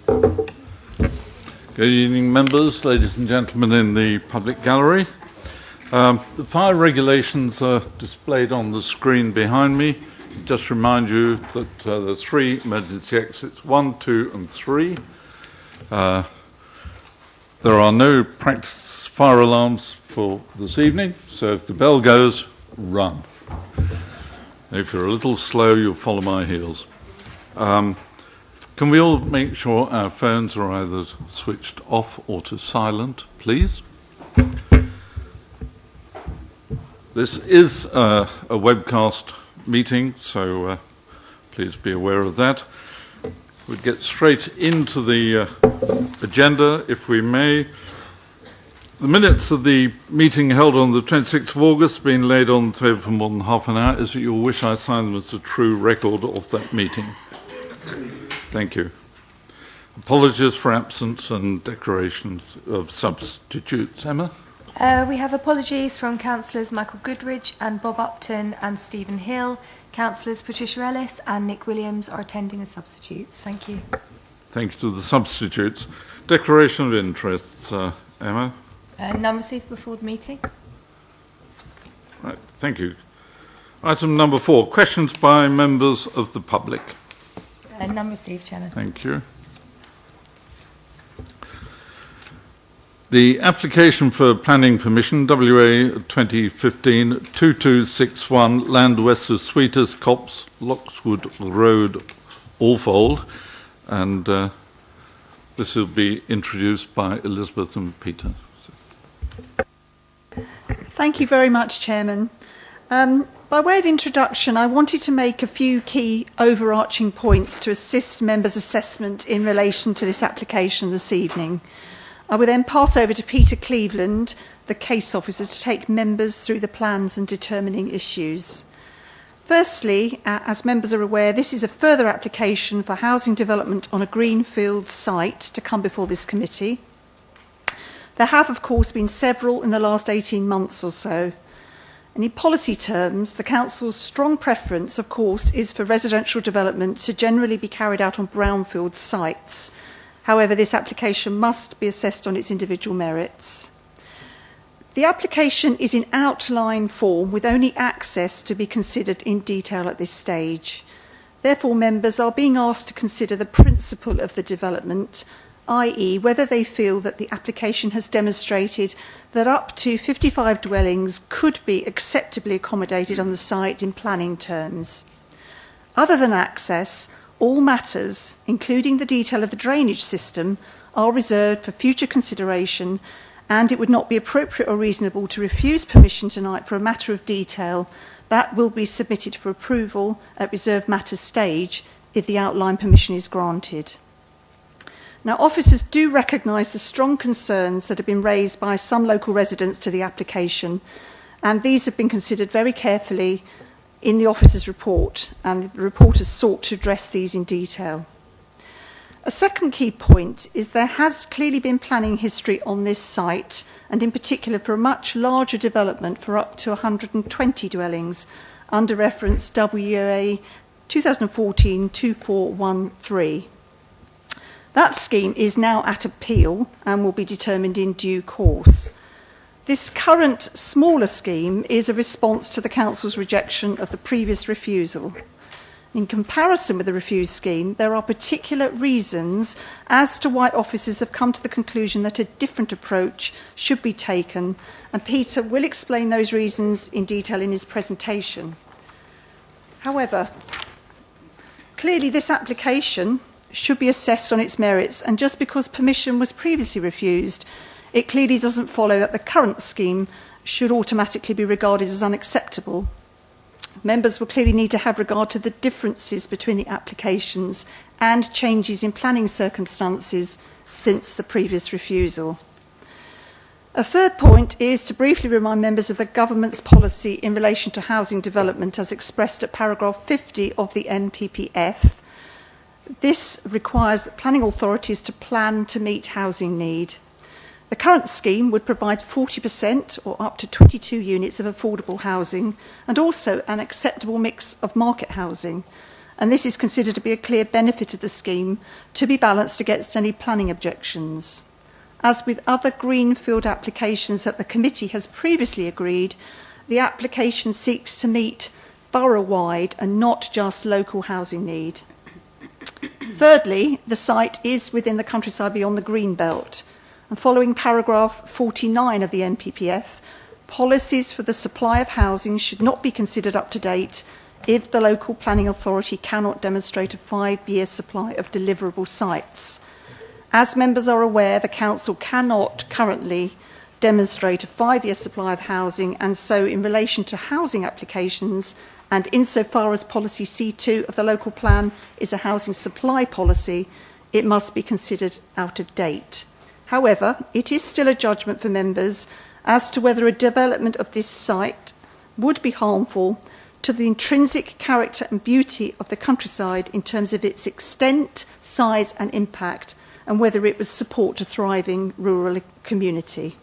Good evening, members, ladies and gentlemen in the public gallery. The fire regulations are displayed on the screen behind me. Just remind you that there are 3 emergency exits, 1, 2 and 3. There are no practice fire alarms for this evening, so if the bell goes, run. If you're a little slow, you'll follow my heels. Can we all make sure our phones are either switched off or to silent, please? This is a webcast meeting, so please be aware of that. We'll get straight into the agenda, if we may. The minutes of the meeting held on the 26th of August have been laid on the table for more than half an hour. Is it your wish I sign them as a true record of that meeting? Thank you. Apologies for absence and declarations of substitutes. Emma? We have apologies from Councillors Michael Goodridge and Bob Upton and Stephen Hill. Councillors Patricia Ellis and Nick Williams are attending as substitutes. Thank you. Thank you to the substitutes. Declaration of interests, Emma? None received before the meeting. Right, thank you. Item number 4, questions by members of the public. None received, Chairman. Thank you. The application for planning permission, WA 2015-2261, land west of Sweeters, Copse, Loxwood Road, Alfold, and this will be introduced by Elizabeth and Peter. Thank you very much, Chairman. By way of introduction, I wanted to make a few key overarching points to assist members' assessment in relation to this application this evening. I will then pass over to Peter Cleveland, the case officer, to take members through the plans and determining issues. Firstly, as members are aware, this is a further application for housing development on a greenfield site to come before this committee. There have, of course, been several in the last 18 months or so. And in policy terms, the Council's strong preference, of course, is for residential development to generally be carried out on brownfield sites. However, this application must be assessed on its individual merits. The application is in outline form with only access to be considered in detail at this stage. Therefore, members are being asked to consider the principle of the development, i.e. whether they feel that the application has demonstrated that up to 55 dwellings could be acceptably accommodated on the site in planning terms. Other than access, all matters, including the detail of the drainage system, are reserved for future consideration, and it would not be appropriate or reasonable to refuse permission tonight for a matter of detail that will be submitted for approval at reserved matters stage if the outline permission is granted. Now, officers do recognise the strong concerns that have been raised by some local residents to the application, and these have been considered very carefully in the officer's report, and the report has sought to address these in detail. A second key point is there has clearly been planning history on this site, and in particular for a much larger development for up to 120 dwellings, under reference WA 2014-2413. That scheme is now at appeal and will be determined in due course. This current smaller scheme is a response to the Council's rejection of the previous refusal. In comparison with the refused scheme, there are particular reasons as to why officers have come to the conclusion that a different approach should be taken, and Peter will explain those reasons in detail in his presentation. However, clearly this application should be assessed on its merits, and just because permission was previously refused, it clearly doesn't follow that the current scheme should automatically be regarded as unacceptable. Members will clearly need to have regard to the differences between the applications and changes in planning circumstances since the previous refusal. A third point is to briefly remind members of the government's policy in relation to housing development as expressed at paragraph 50 of the NPPF. This requires planning authorities to plan to meet housing need. The current scheme would provide 40% or up to 22 units of affordable housing and also an acceptable mix of market housing. and this is considered to be a clear benefit of the scheme, to be balanced against any planning objections. As with other greenfield applications that the committee has previously agreed, the application seeks to meet borough-wide and not just local housing need. Thirdly, the site is within the countryside beyond the green belt, and following paragraph 49 of the NPPF, policies for the supply of housing should not be considered up to date if the local planning authority cannot demonstrate a 5-year supply of deliverable sites. As members are aware, the council cannot currently demonstrate a 5-year supply of housing, and so in relation to housing applications, and insofar as policy C2 of the local plan is a housing supply policy, it must be considered out of date. However, it is still a judgment for members as to whether a development of this site would be harmful to the intrinsic character and beauty of the countryside in terms of its extent, size and impact, and whether it would support a thriving rural community.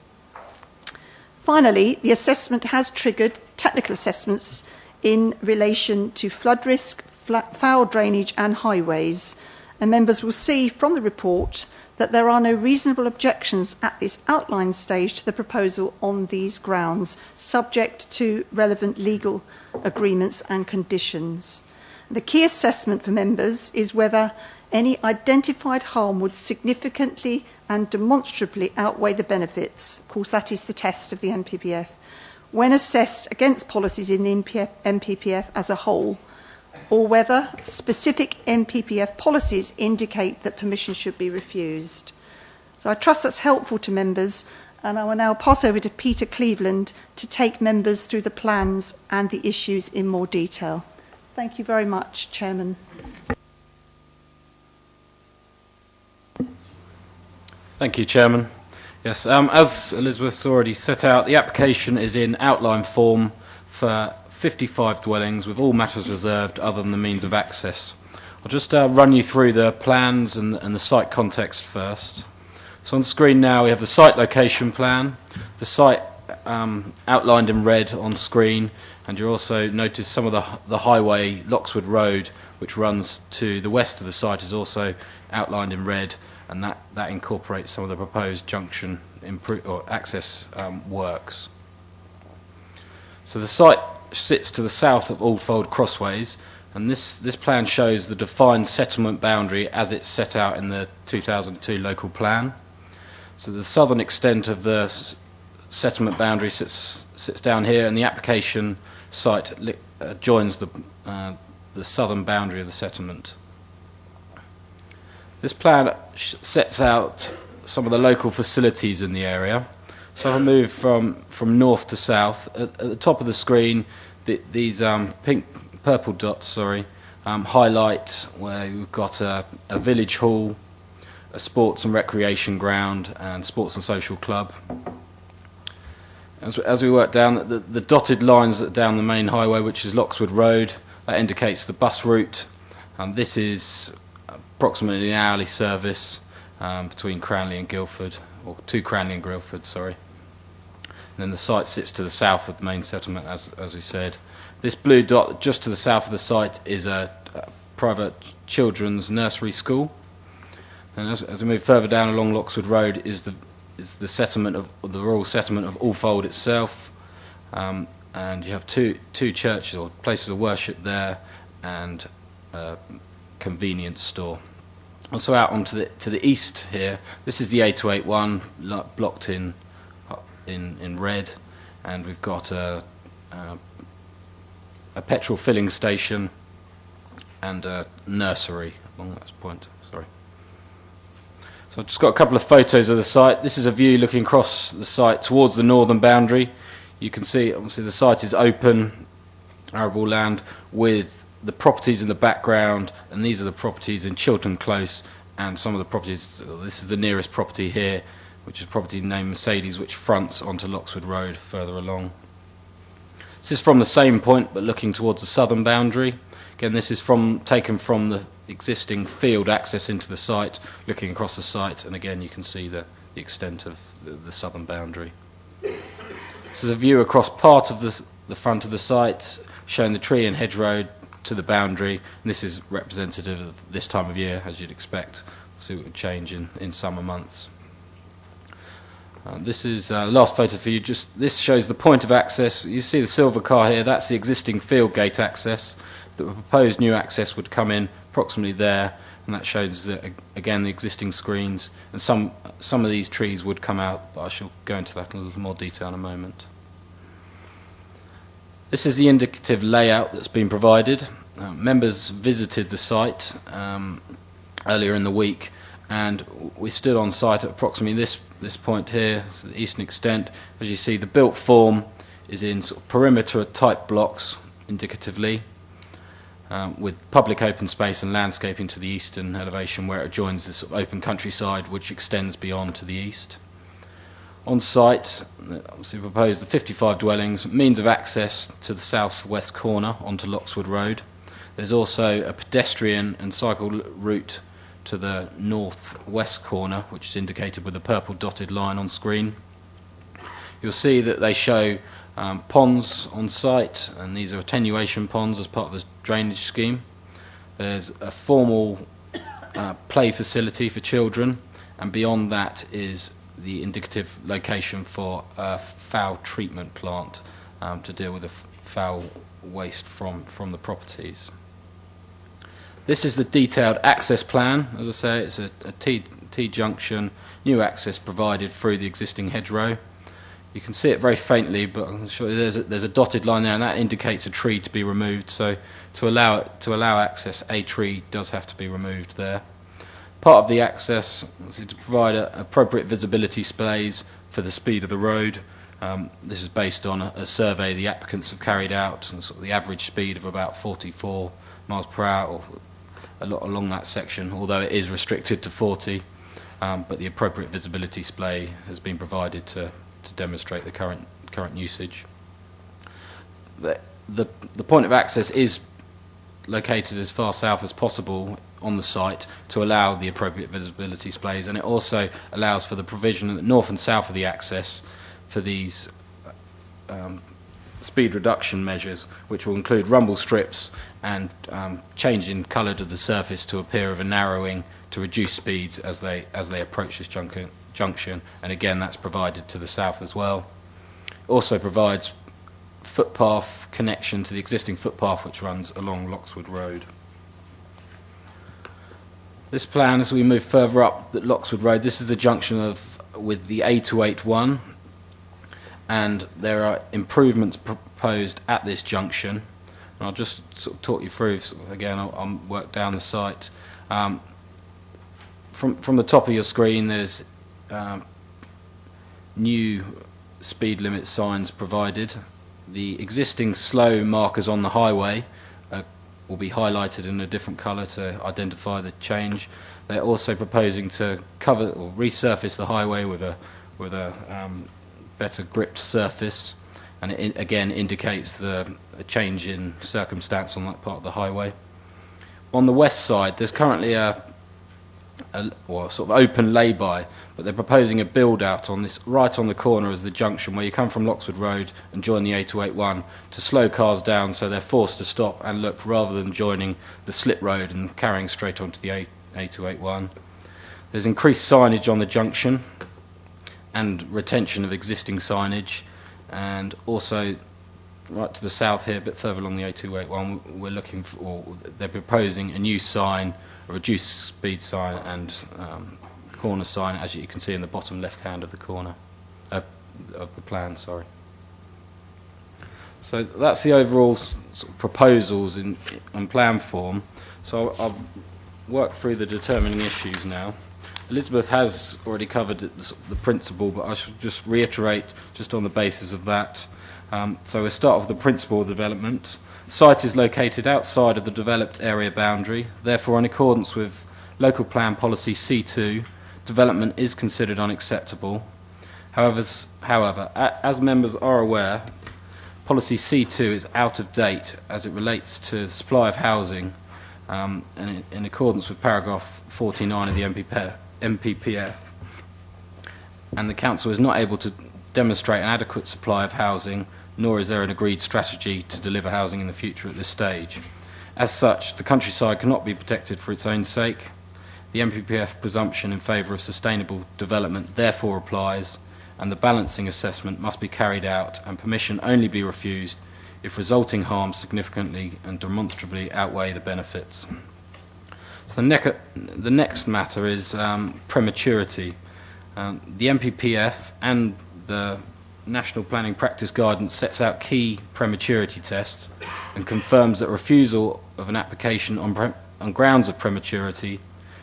Finally, the assessment has triggered technical assessments in relation to flood risk, foul drainage and highways, and members will see from the report that there are no reasonable objections at this outline stage to the proposal on these grounds, subject to relevant legal agreements and conditions. The key assessment for members is whether any identified harm would significantly and demonstrably outweigh the benefits. Of course, that is the test of the NPPF, when assessed against policies in the NPPF as a whole, or whether specific NPPF policies indicate that permission should be refused. So I trust that's helpful to members, and I will now pass over to Peter Cleveland to take members through the plans and the issues in more detail. Thank you very much, Chairman. Thank you, Chairman. Yes, as Elizabeth's already set out, the application is in outline form for 55 dwellings with all matters reserved other than the means of access. I'll just run you through the plans and the site context first. So on the screen now we have the site location plan, the site outlined in red on screen, and you'll also notice some of the highway, Loxwood Road, which runs to the west of the site, is also outlined in red, and that incorporates some of the proposed junction or access works. So the site sits to the south of Aldfold Crossways, and this plan shows the defined settlement boundary as it's set out in the 2002 local plan. So the southern extent of the settlement boundary sits down here, and the application site joins the southern boundary of the settlement. This plan sets out some of the local facilities in the area. So I'll move from north to south. At the top of the screen, these purple dots, highlight where we've got a village hall, a sports and recreation ground, and sports and social club. As we work down, the dotted lines down the main highway, which is Loxwood Road, that indicates the bus route. This is approximately an hourly service between Cranley and Guildford, or to Cranley and Guildford, sorry. And then the site sits to the south of the main settlement, as we said. This blue dot just to the south of the site is a private children's nursery school. And as we move further down along Loxwood Road is the settlement of the rural settlement of Aldfold itself, and you have two churches or places of worship there, and a convenience store. Also out onto to the east here, this is the A281 blocked in red, and we've got a petrol filling station and a nursery along that point. Sorry. So I've just got a couple of photos of the site. This is a view looking across the site towards the northern boundary. You can see obviously the site is open, arable land with the properties in the background, and these are the properties in Chiltern Close, and some of the properties, this is the nearest property here, which is a property named Mercedes, which fronts onto Loxwood Road further along. This is from the same point, but looking towards the southern boundary. Again, this is taken from the existing field access into the site, looking across the site, and again you can see the extent of the southern boundary. This is a view across part of the front of the site, showing the tree and hedgerow to the boundary. And this is representative of this time of year, as you'd expect. We'll see what would change in summer months. This is the last photo for you. This shows the point of access. You see the silver car here. That's the existing field gate access. The proposed new access would come in approximately there, and that shows again the existing screens. And some of these trees would come out, but I shall go into that in a little more detail in a moment. This is the indicative layout that's been provided. Members visited the site earlier in the week, and we stood on site at approximately this point here, so the eastern extent. As you see, the built form is in sort of perimeter type blocks, indicatively, with public open space and landscaping to the eastern elevation where it adjoins this sort of open countryside which extends beyond to the east. On site, obviously proposed the 55 dwellings, means of access to the south-west corner onto Loxwood Road. There's also a pedestrian and cycle route to the north-west corner, which is indicated with a purple dotted line on screen. You'll see that they show ponds on site, and these are attenuation ponds as part of the drainage scheme. There's a formal play facility for children, and beyond that is the indicative location for a foul treatment plant to deal with the foul waste from the properties. This is the detailed access plan. As I say, it's a T-junction, new access provided through the existing hedgerow. You can see it very faintly, but I'm sure there's a dotted line there, and that indicates a tree to be removed. So to allow access, a tree does have to be removed there. Part of the access is to provide appropriate visibility displays for the speed of the road. This is based on a survey the applicants have carried out, and sort of the average speed of about 44 miles per hour, or a lot along that section, although it is restricted to 40. But the appropriate visibility display has been provided to demonstrate the current usage. The point of access is located as far south as possible on the site to allow the appropriate visibility displays, and it also allows for the provision of the north and south of the access for these speed reduction measures, which will include rumble strips and change in colour to the surface to appear of a narrowing to reduce speeds as they approach this junction, and again that's provided to the south as well. It also provides footpath connection to the existing footpath which runs along Loxwood Road. This plan, as we move further up the Loxwood Road, this is a junction with the A281, and there are improvements proposed at this junction. And I'll just sort of talk you through, again, I'll work down the site. From the top of your screen, there's new speed limit signs provided. The existing slow markers on the highway will be highlighted in a different colour to identify the change. They're also proposing to cover or resurface the highway with a better gripped surface, and it again indicates a change in circumstance on that part of the highway. On the west side, there's currently a sort of open lay-by, but they're proposing a build-out on this right on the corner as the junction where you come from Loxwood Road and join the A281 to slow cars down so they're forced to stop and look rather than joining the slip road and carrying straight onto the A281. There's increased signage on the junction and retention of existing signage, and also right to the south here, a bit further along the A281, we're looking for, or they're proposing a new sign, a reduced speed sign and corner sign, as you can see in the bottom left hand of the corner of the plan. Sorry. So that's the overall sort of proposals in plan form. So I'll work through the determining issues now. Elizabeth has already covered the principle, but I should just reiterate just on the basis of that. So we'll start with the principle of development. Site is located outside of the developed area boundary. Therefore, in accordance with Local Plan Policy C2, development is considered unacceptable. However, as members are aware, Policy C2 is out of date as it relates to supply of housing, and in accordance with paragraph 49 of the MPPF, and the Council is not able to demonstrate an adequate supply of housing, nor is there an agreed strategy to deliver housing in the future at this stage. As such, the countryside cannot be protected for its own sake. The MPPF presumption in favour of sustainable development therefore applies, and the balancing assessment must be carried out and permission only be refused if resulting harms significantly and demonstrably outweigh the benefits. So the next matter is prematurity. The MPPF and the National Planning Practice Guidance sets out key prematurity tests and confirms that refusal of an application on grounds of prematurity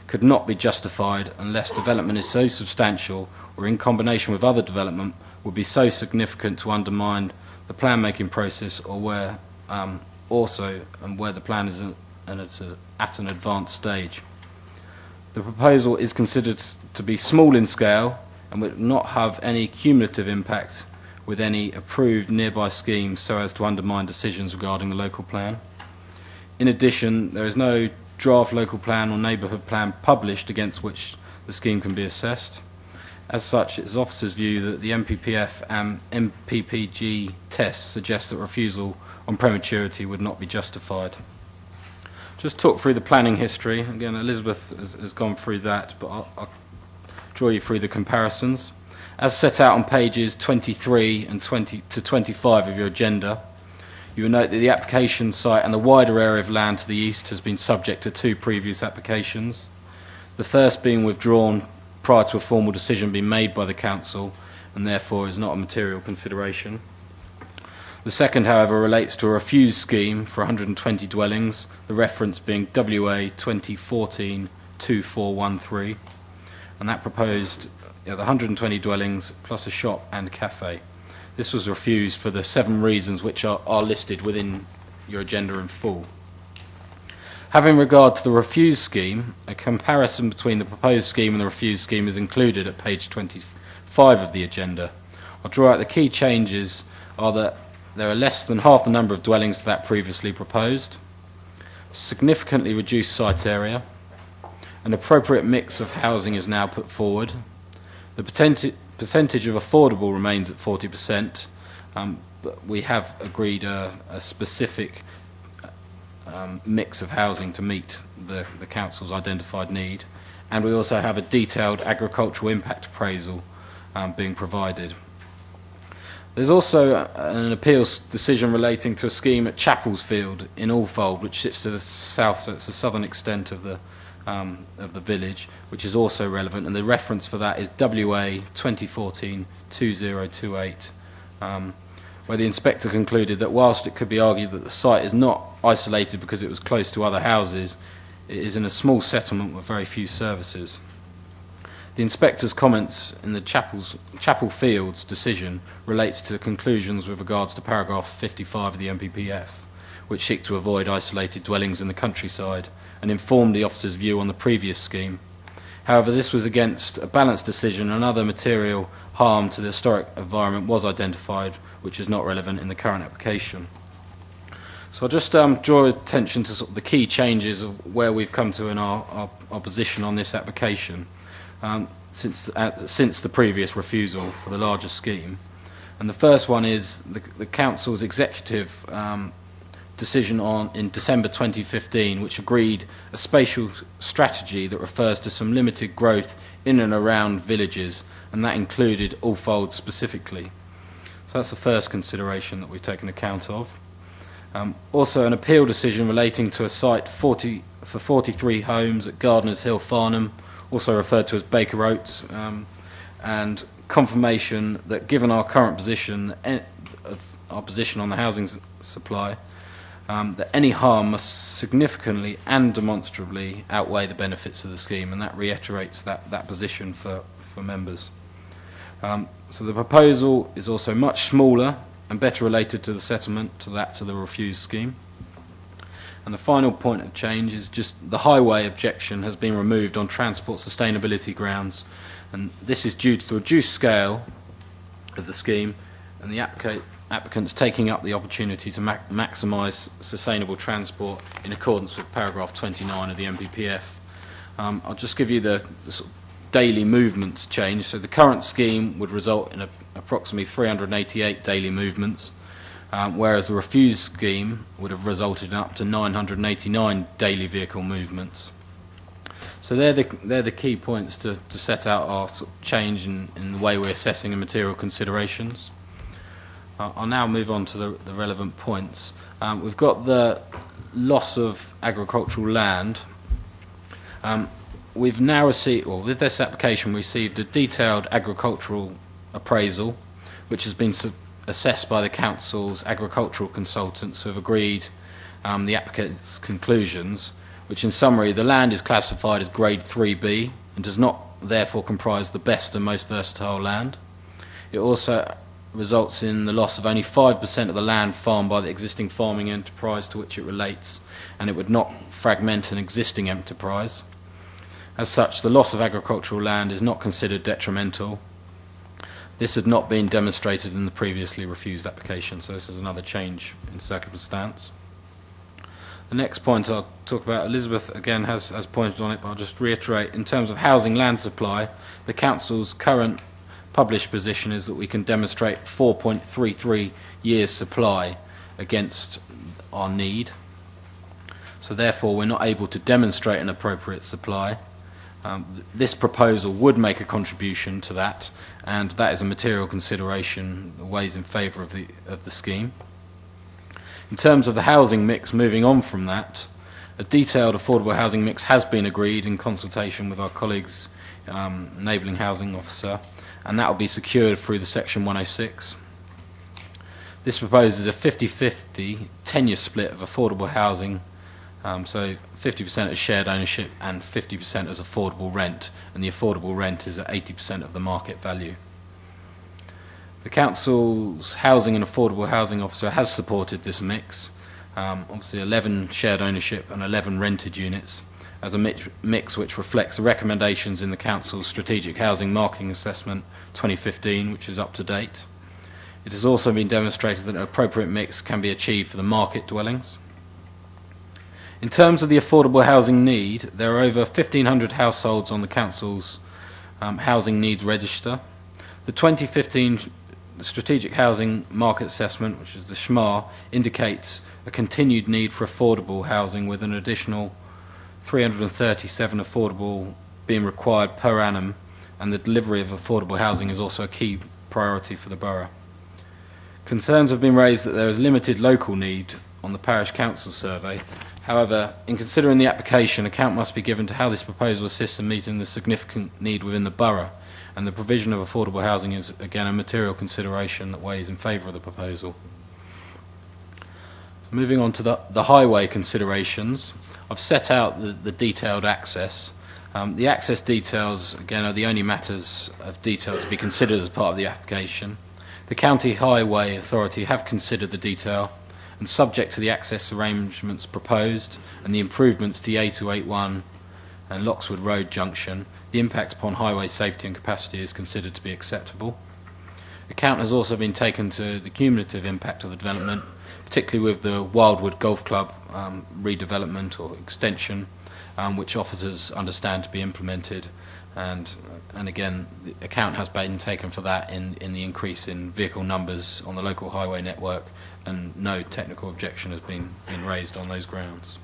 could not be justified unless development is so substantial or in combination with other development would be so significant to undermine the plan-making process, or where where the plan is at an advanced stage. The proposal is considered to be small in scale and would not have any cumulative impact with any approved nearby schemes so as to undermine decisions regarding the local plan. In addition, there is no draft local plan or neighbourhood plan published against which the scheme can be assessed. As such, it is officers' view that the MPPF and MPPG tests suggest that refusal on prematurity would not be justified. Just talk through the planning history. Again, Elizabeth has gone through that, but I'll draw you through the comparisons. As set out on pages 23 and 20 to 25 of your agenda, you will note that the application site and the wider area of land to the east has been subject to 2 previous applications, the first being withdrawn prior to a formal decision being made by the Council and therefore is not a material consideration. The second, however, relates to a refused scheme for 120 dwellings, the reference being WA 2014-2413, and that proposed the 120 dwellings plus a shop and cafe. This was refused for the 7 reasons which are listed within your agenda in full. Having regard to the refused scheme, a comparison between the proposed scheme and the refused scheme is included at page 25 of the agenda. I'll draw out the key changes are that there are less than half the number of dwellings to that previously proposed, significantly reduced site area, an appropriate mix of housing is now put forward, the percentage of affordable remains at 40%, but we have agreed a specific mix of housing to meet the Council's identified need, and we also have a detailed agricultural impact appraisal being provided. There's also an appeals decision relating to a scheme at Chapelsfield in Alfold, which sits to the south, so it's the southern extent of the village, which is also relevant, and the reference for that is WA 2014-2028, where the inspector concluded that whilst it could be argued that the site is not isolated because it was close to other houses, it is in a small settlement with very few services. The inspector's comments in the Chapel Fields decision relates to conclusions with regards to paragraph 55 of the MPPF, which seek to avoid isolated dwellings in the countryside and informed the officer's view on the previous scheme. However, this was against a balanced decision, and other material harm to the historic environment was identified, which is not relevant in the current application. So I'll just draw attention to sort of the key changes of where we've come to in our position on this application since the previous refusal for the larger scheme. And the first one is the Council's executive decision in December 2015, which agreed a spatial strategy that refers to some limited growth in and around villages, and that included Alfold specifically. So that's the first consideration that we've taken account of. Also an appeal decision relating to a site for 43 homes at Gardeners Hill, Farnham, also referred to as Baker Oats, and confirmation that given our current position, our position on the housing supply, that any harm must significantly and demonstrably outweigh the benefits of the scheme, and that reiterates that position for members. So the proposal is also much smaller and better related to the settlement to the refused scheme. And the final point of change is just the highway objection has been removed on transport sustainability grounds, and this is due to the reduced scale of the scheme and the applicants taking up the opportunity to maximise sustainable transport in accordance with paragraph 29 of the MPPF. I'll just give you the sort of daily movements change. So the current scheme would result in approximately 388 daily movements. whereas the refused scheme would have resulted in up to 989 daily vehicle movements. So they're the key points to set out our sort of change in the way we're assessing and material considerations. I'll now move on to the relevant points. We've got the loss of agricultural land. We've now received, well, with this application, we received a detailed agricultural appraisal, which has been assessed by the council's agricultural consultants, who have agreed the applicant's conclusions, which in summary, the land is classified as grade 3B and does not therefore comprise the best and most versatile land. It also results in the loss of only 5% of the land farmed by the existing farming enterprise to which it relates, and it would not fragment an existing enterprise. As such, the loss of agricultural land is not considered detrimental. This had not been demonstrated in the previously refused application, so this is another change in circumstance. The next point I'll talk about, Elizabeth again has pointed on it, but I'll just reiterate. In terms of housing land supply, the council's current published position is that we can demonstrate 4.33 years supply against our need. So therefore we're not able to demonstrate an appropriate supply. This proposal would make a contribution to that, and that is a material consideration that weighs in favour of the scheme. In terms of the housing mix, moving on from that, a detailed affordable housing mix has been agreed in consultation with our colleagues, enabling housing officer, and that will be secured through the Section 106. This proposes a 50-50 tenure split of affordable housing, so 50% as shared ownership and 50% as affordable rent, and the affordable rent is at 80% of the market value. The Council's Housing and Affordable Housing Officer has supported this mix, obviously 11 shared ownership and 11 rented units, as a mix which reflects the recommendations in the Council's Strategic Housing Marketing Assessment 2015, which is up to date. It has also been demonstrated that an appropriate mix can be achieved for the market dwellings. In terms of the affordable housing need, there are over 1,500 households on the Council's Housing Needs Register. The 2015 Strategic Housing Market Assessment, which is the SHMAR, indicates a continued need for affordable housing, with an additional 337 affordable being required per annum, and the delivery of affordable housing is also a key priority for the borough. Concerns have been raised that there is limited local need on the parish council survey. However, in considering the application, account must be given to how this proposal assists in meeting the significant need within the borough, and the provision of affordable housing is again a material consideration that weighs in favour of the proposal. So moving on to the highway considerations, I've set out the detailed access. The access details again are the only matters of detail to be considered as part of the application. The County Highway Authority have considered the detail, and subject to the access arrangements proposed and the improvements to the A281 and Loxwood Road junction, the impact upon highway safety and capacity is considered to be acceptable. Account has also been taken to the cumulative impact of the development, particularly with the Wildwood Golf Club redevelopment or extension, which officers understand to be implemented, and again, the account has been taken for that in the increase in vehicle numbers on the local highway network, and no technical objection has been raised on those grounds.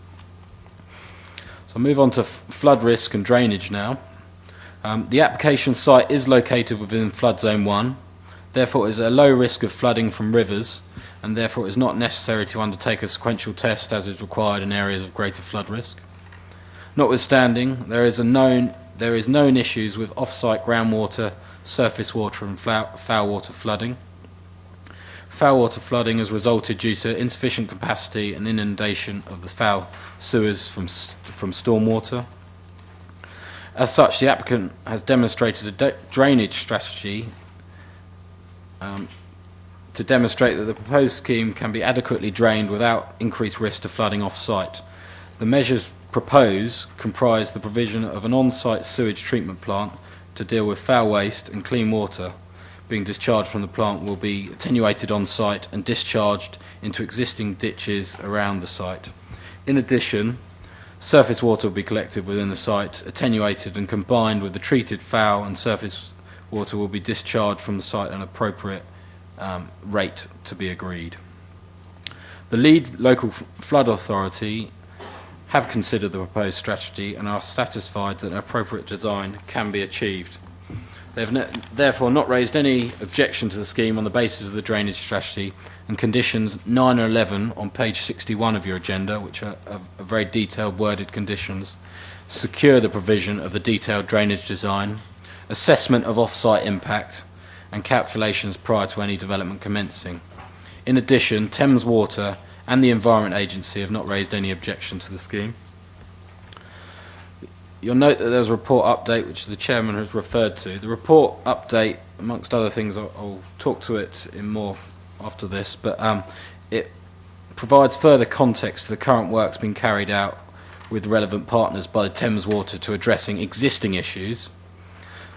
So I'll move on to flood risk and drainage now. The application site is located within flood zone 1, therefore it is at a low risk of flooding from rivers, and therefore it is not necessary to undertake a sequential test as is required in areas of greater flood risk. Notwithstanding, there is known issues with off-site groundwater, surface water and foul water flooding. Foul water flooding has resulted due to insufficient capacity and inundation of the foul sewers from stormwater. As such, the applicant has demonstrated a drainage strategy to demonstrate that the proposed scheme can be adequately drained without increased risk to flooding off-site. The measures proposed comprise the provision of an on-site sewage treatment plant to deal with foul waste, and clean water being discharged from the plant will be attenuated on-site and discharged into existing ditches around the site. In addition, surface water will be collected within the site, attenuated and combined with the treated foul and surface water will be discharged from the site at an appropriate rate to be agreed. The lead local flood authority have considered the proposed strategy and are satisfied that an appropriate design can be achieved. They have therefore not raised any objection to the scheme on the basis of the drainage strategy, and conditions 9 and 11 on page 61 of your agenda, which are very detailed worded conditions, secure the provision of the detailed drainage design, assessment of off-site impact, and calculations prior to any development commencing. In addition, Thames Water and the Environment Agency have not raised any objection to the scheme. You'll note that there's a report update which the Chairman has referred to. The report update, amongst other things, I'll talk to it in more after this, but it provides further context to the current works being carried out with relevant partners by the Thames Water to addressing existing issues.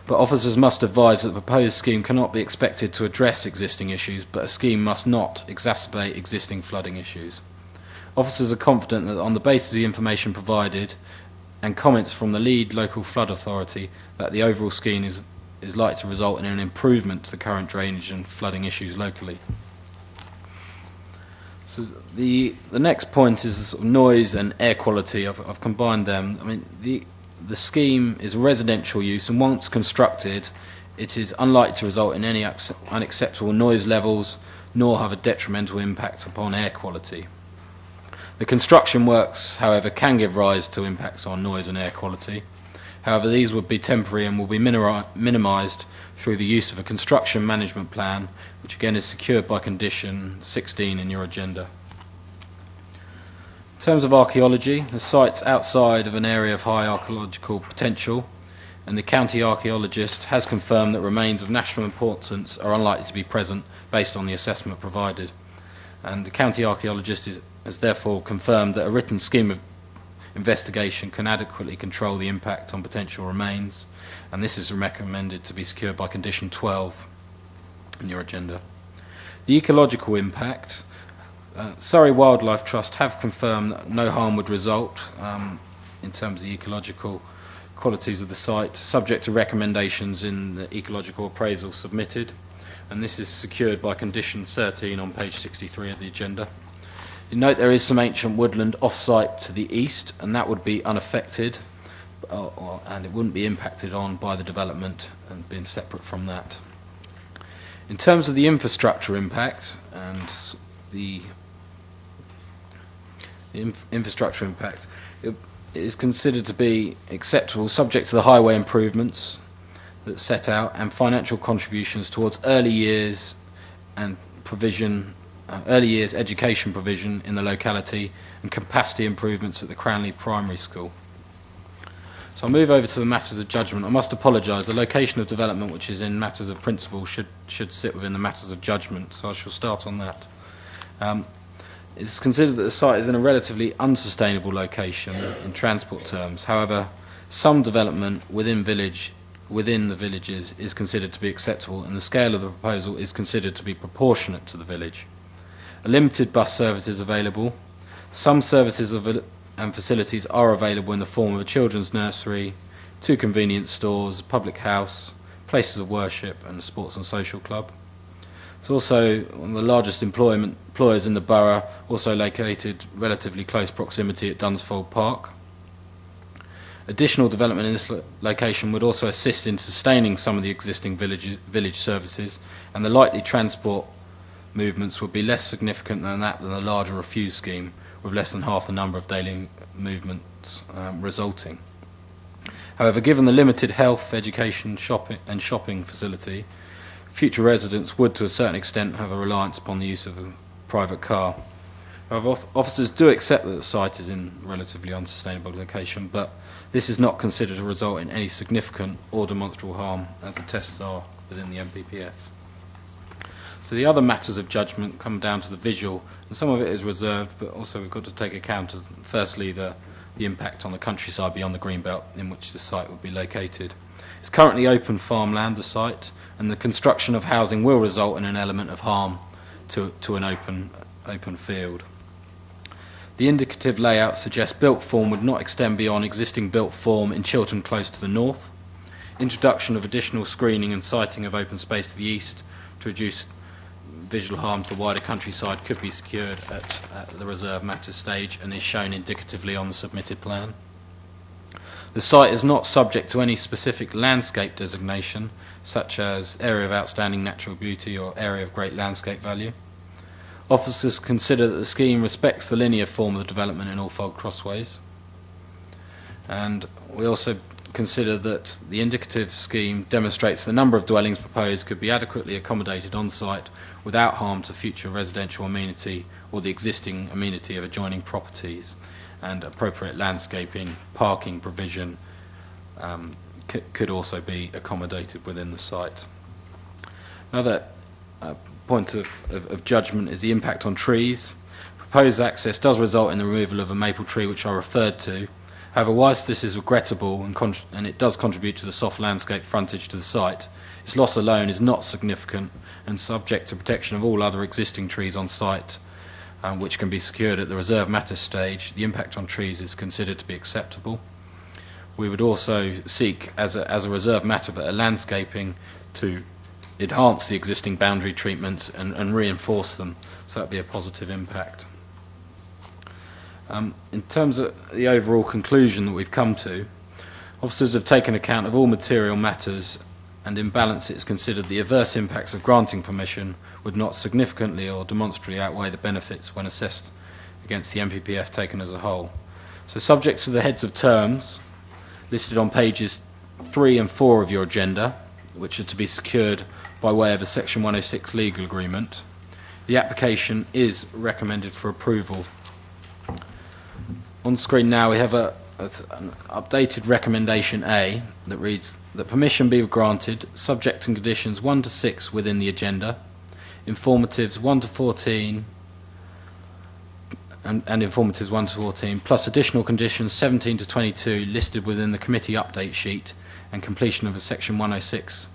But officers must advise that the proposed scheme cannot be expected to address existing issues, but a scheme must not exacerbate existing flooding issues. Officers are confident that on the basis of the information provided and comments from the lead local flood authority that the overall scheme is likely to result in an improvement to the current drainage and flooding issues locally. So the next point is sort of noise and air quality. I've combined them. I mean, the scheme is residential use, and once constructed, it is unlikely to result in any unacceptable noise levels, nor have a detrimental impact upon air quality. The construction works, however, can give rise to impacts on noise and air quality. However, these would be temporary and will be minimised through the use of a construction management plan, which again is secured by condition 16 in your agenda. In terms of archaeology, the site's outside of an area of high archaeological potential, and the county archaeologist has confirmed that remains of national importance are unlikely to be present based on the assessment provided. And the county archaeologist has therefore confirmed that a written scheme of investigation can adequately control the impact on potential remains, and this is recommended to be secured by condition 12 in your agenda. The ecological impact, Surrey Wildlife Trust have confirmed that no harm would result in terms of the ecological qualities of the site, subject to recommendations in the ecological appraisal submitted, and this is secured by condition 13 on page 63 of the agenda. You note there is some ancient woodland off-site to the east, and that would be unaffected, and it wouldn't be impacted on by the development and being separate from that. In terms of the infrastructure impact and the infrastructure impact, it is considered to be acceptable subject to the highway improvements that set out and financial contributions towards early years and provision, early years education provision in the locality and capacity improvements at the Cranley Primary School. So I'll move over to the matters of judgment. I must apologise, the location of development which is in matters of principle should sit within the matters of judgment, so I shall start on that. It's considered that the site is in a relatively unsustainable location in transport terms. However, some development within the villages is considered to be acceptable, and the scale of the proposal is considered to be proportionate to the village. A limited bus service is available. Some services and facilities are available in the form of a children's nursery, 2 convenience stores, a public house, places of worship, and a sports and social club. It's also one of the largest employers in the borough, also located relatively close proximity at Dunsfold Park. Additional development in this location would also assist in sustaining some of the existing village services, and the likely transport movements would be less significant than the larger refuse scheme, with less than half the number of daily movements resulting. However, given the limited health, education, shopping facility, future residents would to a certain extent have a reliance upon the use of a private car. However, officers do accept that the site is in a relatively unsustainable location, but this is not considered to result in any significant or demonstrable harm, as the tests are within the MPPF. So the other matters of judgment come down to the visual, and some of it is reserved, but also we've got to take account of, firstly, the impact on the countryside beyond the greenbelt in which the site would be located. It's currently open farmland, the site, and the construction of housing will result in an element of harm to an open field. The indicative layout suggests built form would not extend beyond existing built form in Chiltern Close to the north. Introduction of additional screening and siting of open space to the east to reduce visual harm to the wider countryside could be secured at the reserve matters stage and is shown indicatively on the submitted plan. The site is not subject to any specific landscape designation, such as area of outstanding natural beauty or area of great landscape value. Officers consider that the scheme respects the linear form of the development in all fold crossways. And we also consider that the indicative scheme demonstrates the number of dwellings proposed could be adequately accommodated on site without harm to future residential amenity or the existing amenity of adjoining properties, and appropriate landscaping, parking provision could also be accommodated within the site. Another point of judgment is the impact on trees. Proposed access does result in the removal of a maple tree, which I referred to. However, whilst this is regrettable and it does contribute to the soft landscape frontage to the site, its loss alone is not significant and subject to protection of all other existing trees on site, which can be secured at the reserve matters stage. The impact on trees is considered to be acceptable. We would also seek, as a reserve matter, but a landscaping to enhance the existing boundary treatments and reinforce them, so that would be a positive impact. In terms of the overall conclusion that we've come to, officers have taken account of all material matters, and in balance it's considered the adverse impacts of granting permission would not significantly or demonstrably outweigh the benefits when assessed against the MPPF taken as a whole. So subject to the heads of terms listed on pages 3 and 4 of your agenda, which are to be secured by way of a Section 106 legal agreement, the application is recommended for approval. On screen now we have an updated recommendation A that reads that permission be granted subject to conditions 1 to 6 within the agenda, informatives 1 to 14 and informatives 1 to 14 plus additional conditions 17 to 22 listed within the committee update sheet, and completion of a Section 106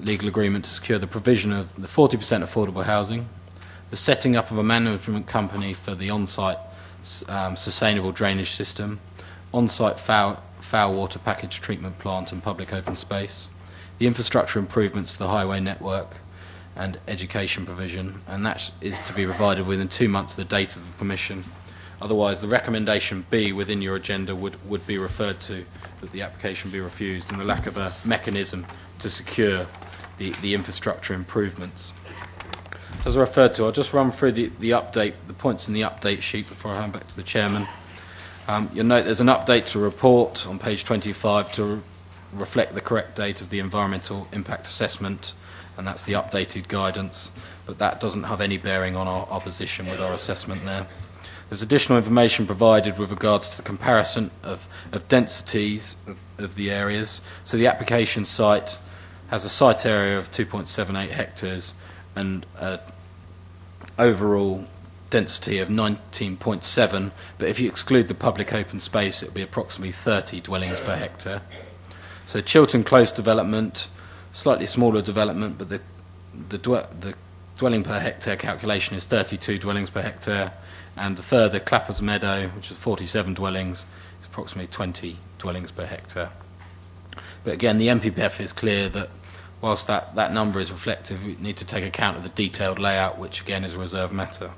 legal agreement to secure the provision of the 40% affordable housing, the setting up of a management company for the on-site sustainable drainage system, on-site foul water package treatment plant and public open space, the infrastructure improvements to the highway network, and education provision, and that is to be provided within 2 months of the date of the permission. Otherwise, the recommendation B within your agenda would be referred to, that the application be refused, and the lack of a mechanism to secure the infrastructure improvements. So as I referred to, I'll just run through the update, the points in the update sheet before I hand back to the Chairman. You'll note there's an update to report on page 25 to reflect the correct date of the environmental impact assessment, and that's the updated guidance, but that doesn't have any bearing on our position with our assessment there. There's additional information provided with regards to the comparison of densities of the areas. So the application site has a site area of 2.78 hectares and overall density of 19.7, but if you exclude the public open space, it would be approximately 30 dwellings per hectare. So Chiltern Close development, slightly smaller development, but the dwelling per hectare calculation is 32 dwellings per hectare, and the further Clappers Meadow, which is 47 dwellings, is approximately 20 dwellings per hectare. But again, the MPPF is clear that whilst that number is reflective, we need to take account of the detailed layout, which again is a reserve matter.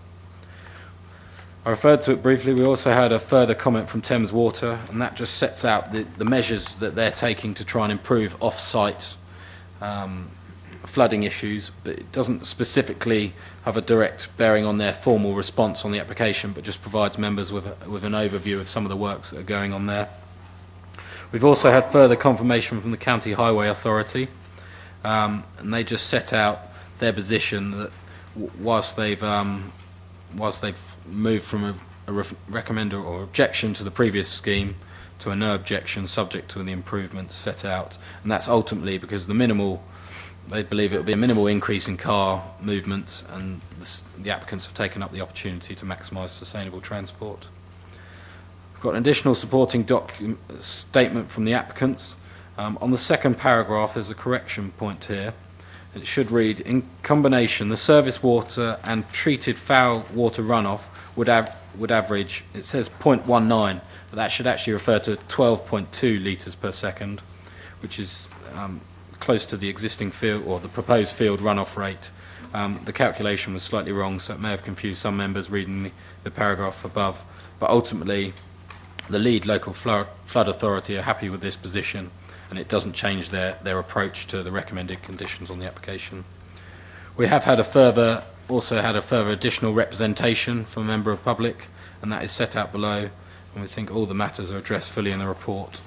I referred to it briefly. We also had a further comment from Thames Water, and that just sets out the measures that they're taking to try and improve off-site flooding issues, but it doesn't specifically have a direct bearing on their formal response on the application, but just provides members with an overview of some of the works that are going on there. We've also had further confirmation from the County Highway Authority, and they just set out their position that whilst they've moved from a recommender or objection to the previous scheme to a no objection subject to the improvements set out, and that's ultimately because they believe it will be a minimal increase in car movements, and the applicants have taken up the opportunity to maximise sustainable transport. We've got an additional supporting statement from the applicants. On the second paragraph, there's a correction point here. It should read, in combination, the service water and treated foul water runoff would average, it says 0.19, but that should actually refer to 12.2 litres per second, which is close to the existing field or the proposed field runoff rate. The calculation was slightly wrong, so it may have confused some members reading the paragraph above. But ultimately, the lead local flood authority are happy with this position, and it doesn't change their approach to the recommended conditions on the application. We have had also had a further additional representation from a member of public, and that is set out below, and we think all the matters are addressed fully in the report.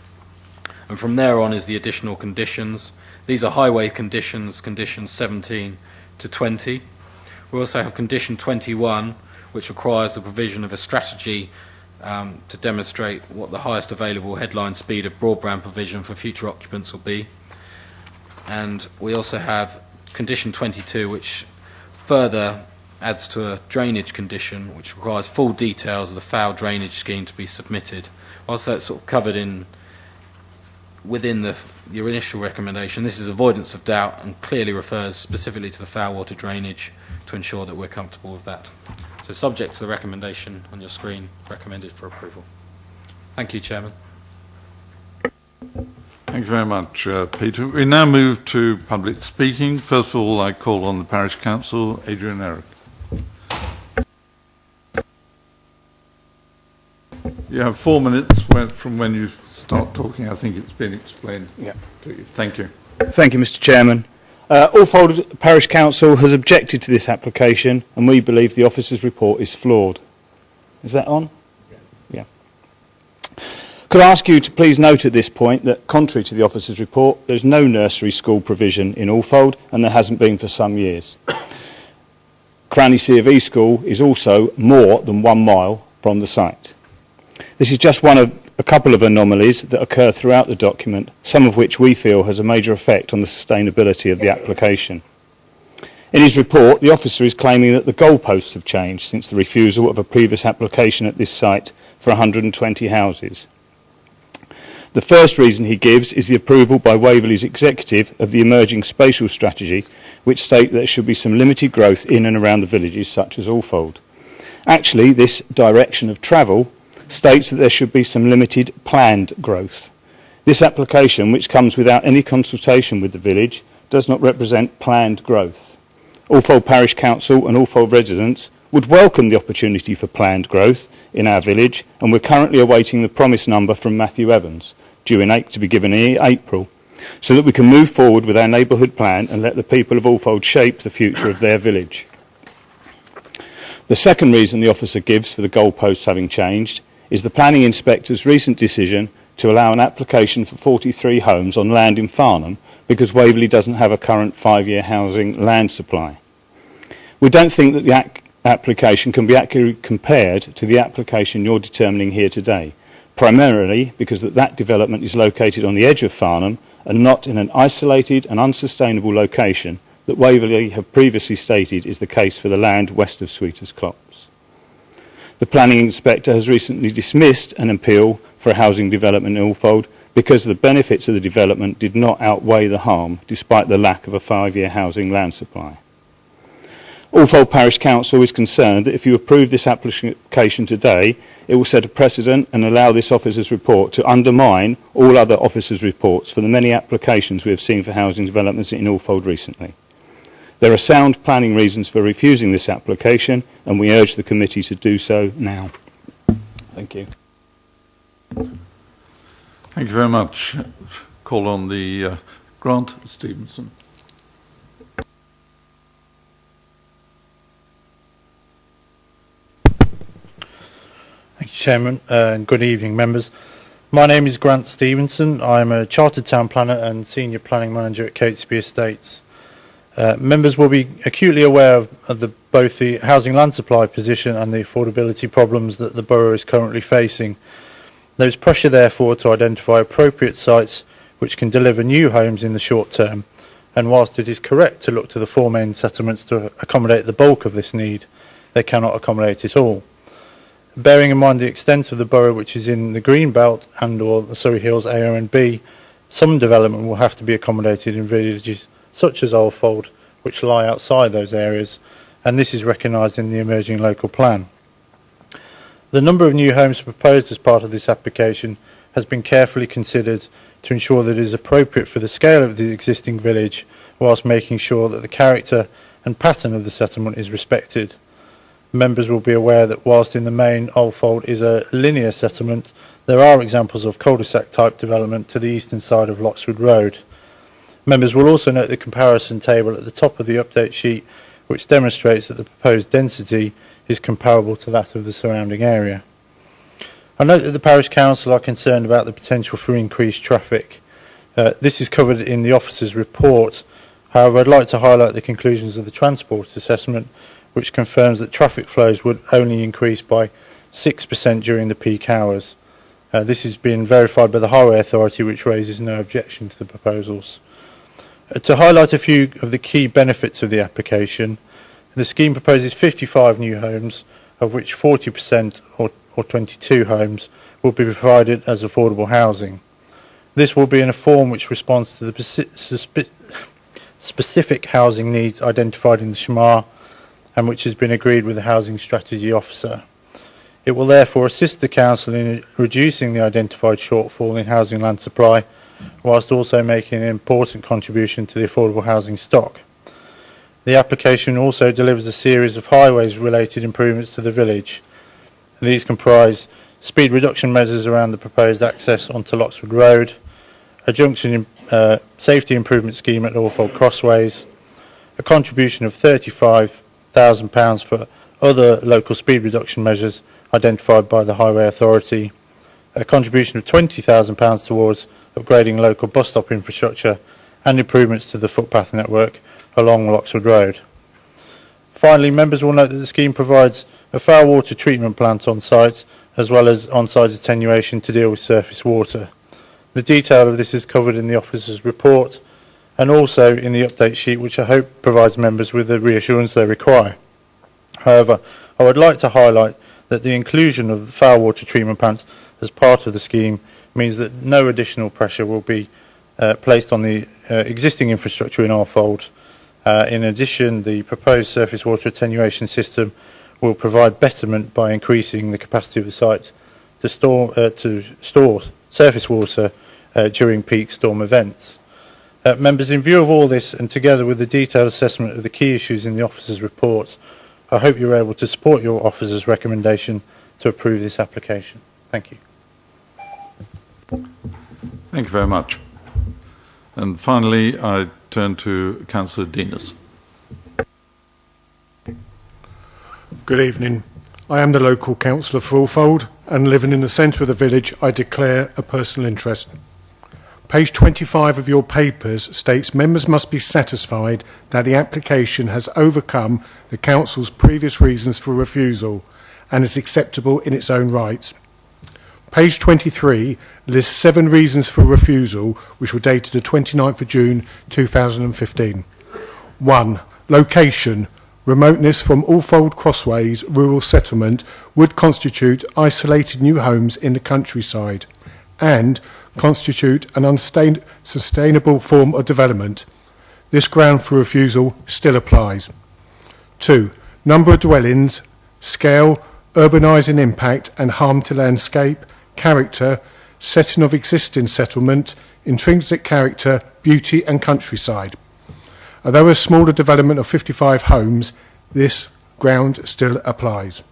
And from there on is the additional conditions. These are highway conditions, conditions 17 to 20. We also have condition 21, which requires the provision of a strategy to demonstrate what the highest available headline speed of broadband provision for future occupants will be. And we also have condition 22, which further adds to a drainage condition, which requires full details of the foul drainage scheme to be submitted. Whilst that's sort of covered within your initial recommendation, this is avoidance of doubt and clearly refers specifically to the foul water drainage to ensure that we're comfortable with that. So subject to the recommendation on your screen, recommended for approval. Thank you, Chairman. Thank you very much, Peter. We now move to public speaking. First of all, I call on the Parish Council, Adrian Eric. You have 4 minutes from when you start talking. I think it's been explained to you. Thank you. Thank you, Mr. Chairman. Alfold Parish Council has objected to this application, and we believe the officer's report is flawed. Is that on? Yeah. Could I ask you to please note at this point that, contrary to the officer's report, there's no nursery school provision in Alfold, and there hasn't been for some years. Cranley C of E School is also more than 1 mile from the site. This is just one of a couple of anomalies that occur throughout the document, some of which we feel has a major effect on the sustainability of the application. In his report, the officer is claiming that the goalposts have changed since the refusal of a previous application at this site for 120 houses. The first reason he gives is the approval by Waverley's executive of the emerging spatial strategy, which state that there should be some limited growth in and around the villages such as Alfold. Actually, this direction of travel states that there should be some limited planned growth. This application, which comes without any consultation with the village, does not represent planned growth. Alfold Parish Council and Alfold residents would welcome the opportunity for planned growth in our village, and we're currently awaiting the promised number from Matthew Evans, due to be given in April, so that we can move forward with our neighbourhood plan and let the people of Alfold shape the future of their village. The second reason the officer gives for the goalposts having changed is the planning inspector's recent decision to allow an application for 43 homes on land in Farnham because Waverley doesn't have a current 5-year housing land supply. We don't think that the application can be accurately compared to the application you're determining here today, primarily because that development is located on the edge of Farnham and not in an isolated and unsustainable location that Waverley have previously stated is the case for the land west of Sweeters Clopps. The planning inspector has recently dismissed an appeal for a housing development in Alfold because the benefits of the development did not outweigh the harm despite the lack of a 5-year housing land supply. Alfold Parish Council is concerned that if you approve this application today, it will set a precedent and allow this officer's report to undermine all other officers' reports for the many applications we have seen for housing developments in Alfold recently. There are sound planning reasons for refusing this application, and we urge the committee to do so now. Thank you. Thank you very much. Call on the Grant Stevenson. Thank you, Chairman, and good evening, members. My name is Grant Stevenson. I'm a Chartered Town Planner and Senior Planning Manager at Catesby Estates. Members will be acutely aware of both the housing land supply position and the affordability problems that the Borough is currently facing. There is pressure, therefore, to identify appropriate sites which can deliver new homes in the short term, and whilst it is correct to look to the 4 main settlements to accommodate the bulk of this need, they cannot accommodate it all. Bearing in mind the extent of the Borough which is in the Green Belt and or the Surrey Hills A and B, some development will have to be accommodated in villages such as Alfold, which lie outside those areas, and this is recognised in the emerging local plan. The number of new homes proposed as part of this application has been carefully considered, to ensure that it is appropriate for the scale of the existing village, whilst making sure that the character and pattern of the settlement is respected. Members will be aware that whilst in the main Old Fold is a linear settlement, there are examples of cul-de-sac type development to the eastern side of Loxwood Road. Members will also note the comparison table at the top of the update sheet, which demonstrates that the proposed density is comparable to that of the surrounding area. I note that the Parish Council are concerned about the potential for increased traffic. This is covered in the officer's report. However, I'd like to highlight the conclusions of the transport assessment, which confirms that traffic flows would only increase by 6% during the peak hours. This has been verified by the Highway Authority, which raises no objection to the proposals. To highlight a few of the key benefits of the application, the scheme proposes 55 new homes, of which 40% or 22 homes will be provided as affordable housing. This will be in a form which responds to the specific housing needs identified in the SHMA and which has been agreed with the Housing Strategy Officer. It will therefore assist the Council in reducing the identified shortfall in housing land supply, whilst also making an important contribution to the affordable housing stock. The application also delivers a series of highways-related improvements to the village. These comprise speed reduction measures around the proposed access onto Loxwood Road, a junction safety improvement scheme at Norfolk Crossways, a contribution of £35,000 for other local speed reduction measures identified by the Highway Authority, a contribution of £20,000 towards upgrading local bus stop infrastructure and improvements to the footpath network along Loxwood Road. Finally, members will note that the scheme provides a foul water treatment plant on site, as well as on-site attenuation to deal with surface water. The detail of this is covered in the officer's report and also in the update sheet, which I hope provides members with the reassurance they require. However, I would like to highlight that the inclusion of the foul water treatment plant as part of the scheme means that no additional pressure will be placed on the existing infrastructure in our fold. In addition, the proposed surface water attenuation system will provide betterment by increasing the capacity of the site to store surface water during peak storm events. Members, in view of all this and together with the detailed assessment of the key issues in the officer's report, I hope you're able to support your officer's recommendation to approve this application. Thank you. Thank you very much. And finally, I turn to Councillor Denis. Good evening. I am the local councillor for Alfold, and living in the centre of the village, I declare a personal interest. Page 25 of your papers states members must be satisfied that the application has overcome the council's previous reasons for refusal and is acceptable in its own right. Page 23 lists 7 reasons for refusal, which were dated the 29th of June 2015. 1. Location. Remoteness from Alfold Crossways rural settlement would constitute isolated new homes in the countryside and constitute an unsustainable form of development. This ground for refusal still applies. 2. Number of dwellings, scale, urbanising impact and harm to landscape, character, setting of existing settlement, intrinsic character, beauty and countryside. Although a smaller development of 55 homes, this ground still applies.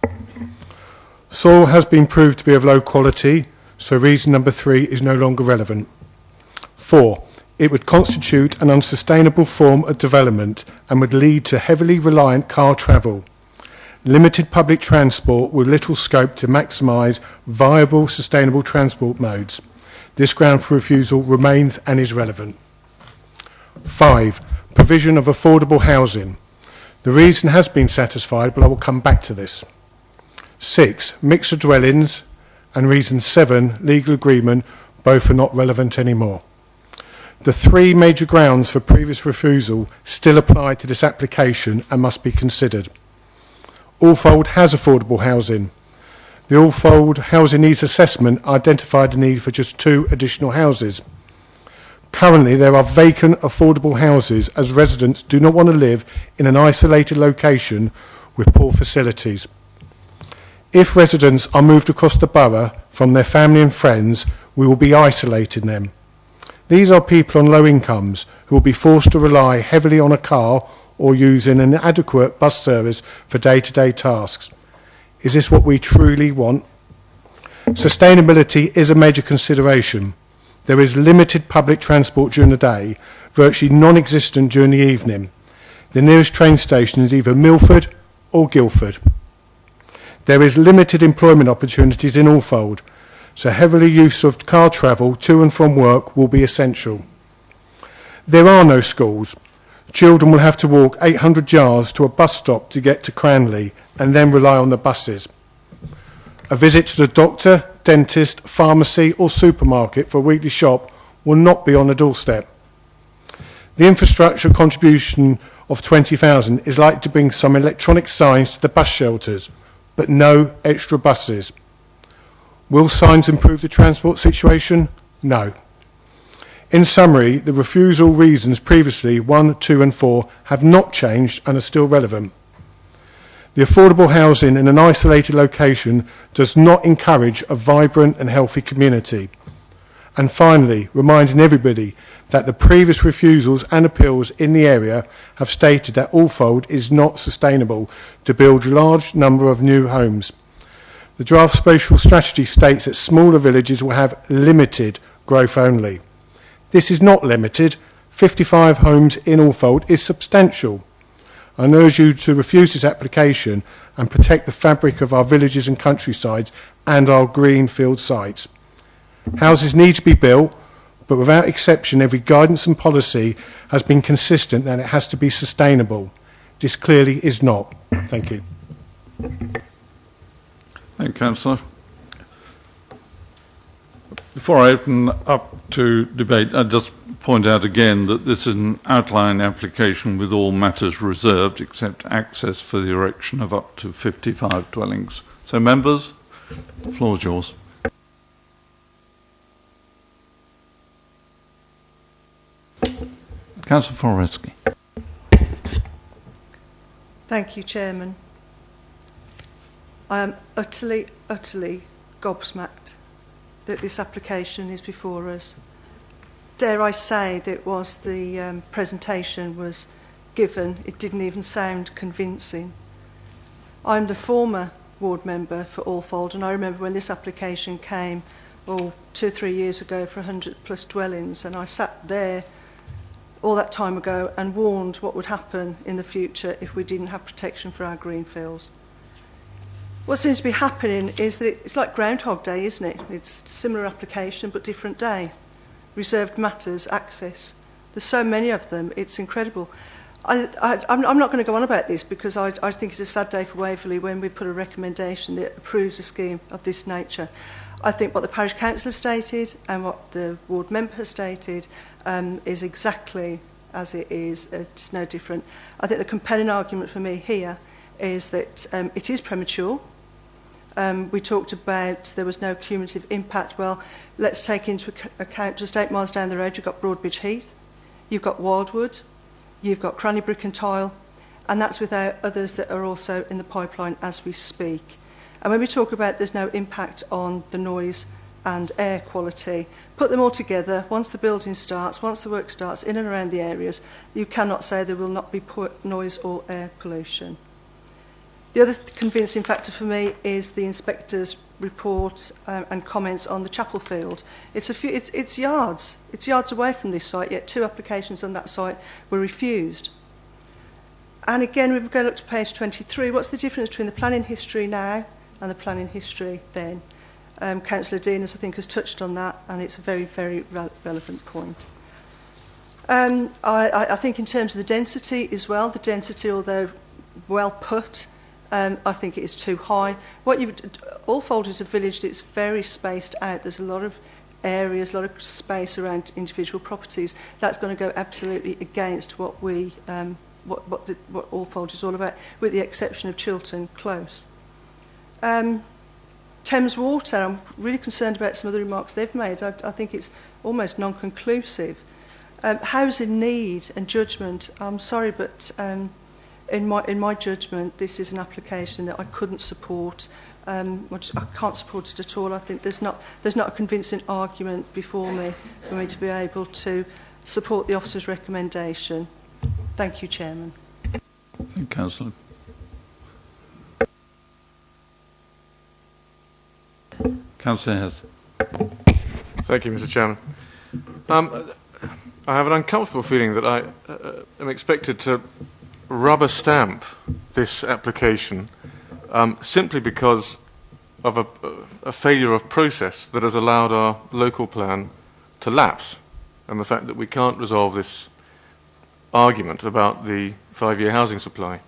Soil has been proved to be of low quality, so reason number 3 is no longer relevant. 4. It would constitute an unsustainable form of development and would lead to heavily reliant car travel. Limited public transport with little scope to maximise viable sustainable transport modes. This ground for refusal remains and is relevant. 5. Provision of affordable housing. The reason has been satisfied, but I will come back to this. 6. Mix of dwellings. And reason 7, legal agreement, both are not relevant anymore. The 3 major grounds for previous refusal still apply to this application and must be considered. Alfold has affordable housing. The Alfold Housing Needs Assessment identified the need for just 2 additional houses. Currently, there are vacant affordable houses as residents do not want to live in an isolated location with poor facilities. If residents are moved across the borough from their family and friends, we will be isolating them. These are people on low incomes who will be forced to rely heavily on a car or use an inadequate bus service for day-to-day tasks. Is this what we truly want? Sustainability is a major consideration. There is limited public transport during the day, virtually non-existent during the evening. The nearest train station is either Milford or Guildford. There is limited employment opportunities in Alfold, so heavily use of car travel to and from work will be essential. There are no schools. Children will have to walk 800 yards to a bus stop to get to Cranley and then rely on the buses. A visit to the doctor, dentist, pharmacy or supermarket for a weekly shop will not be on the doorstep. The infrastructure contribution of 20,000 is likely to bring some electronic signs to the bus shelters, but no extra buses. Will signs improve the transport situation? No. In summary, the refusal reasons previously 1, 2 and 4 have not changed and are still relevant. The affordable housing in an isolated location does not encourage a vibrant and healthy community. And finally, reminding everybody that the previous refusals and appeals in the area have stated that Alfold is not sustainable to build a large number of new homes. The draft spatial strategy states that smaller villages will have limited growth only. This is not limited. 55 homes in Alfold is substantial. I urge you to refuse this application and protect the fabric of our villages and countrysides and our greenfield sites. Houses need to be built, but without exception, every guidance and policy has been consistent that it has to be sustainable. This clearly is not. Thank you. Thank you, Councillor. Before I open up to debate, I'd just point out again that this is an outline application with all matters reserved except access for the erection of up to 55 dwellings. So, members, the floor is yours. Councillor Forestry. Thank you, Chairman. I am utterly gobsmacked that this application is before us. Dare I say that whilst the presentation was given, it didn't even sound convincing. I'm the former ward member for Alfold, and I remember when this application came 2 or 3 years ago for 100 plus dwellings, and I sat there all that time ago and warned what would happen in the future if we didn't have protection for our greenfields. What seems to be happening is that it's like Groundhog Day, isn't it? It's a similar application but different day. Reserved matters, access. There's so many of them, it's incredible. I'm not going to go on about this because I think it's a sad day for Waverley when we put a recommendation that approves a scheme of this nature. I think what the parish council have stated and what the ward member has stated is exactly as it is. It's no different. I think the compelling argument for me here is that it is premature. We talked about there was no cumulative impact. Well, let's take into account just 8 miles down the road, you've got Broadbridge Heath, you've got Wildwood, you've got Cranley Brick and Tile, and that's without others that are also in the pipeline as we speak. And when we talk about there's no impact on the noise and air quality, put them all together, once the building starts, once the work starts in and around the areas, you cannot say there will not be noise or air pollution. The other convincing factor for me is the inspector's report and comments on the chapel field. It's yards away from this site, yet 2 applications on that site were refused. And again, we've got to look to page 23. What's the difference between the planning history now and the planning history then? Councillor Deaners, I think, has touched on that, and it's a very, very relevant point. I think in terms of the density as well, the density, although well put, I think it is too high. Alfold is a village that's very spaced out. There's a lot of areas, a lot of space around individual properties. That's going to go absolutely against what Alfold is all about, with the exception of Chiltern Close. Thames Water, I'm really concerned about some of the remarks they've made. I think it's almost non-conclusive. Housing need and judgment, I'm sorry, but in my judgment, this is an application that I couldn't support. I can't support it at all. I think there's not a convincing argument before me for me to be able to support the officer's recommendation. Thank you, Chairman. Thank you, Councillor. Councillor Hess. Thank you, Mr. Chairman. I have an uncomfortable feeling that I am expected to rubber stamp this application simply because of a failure of process that has allowed our local plan to lapse, and the fact that we can't resolve this argument about the 5-year housing supply.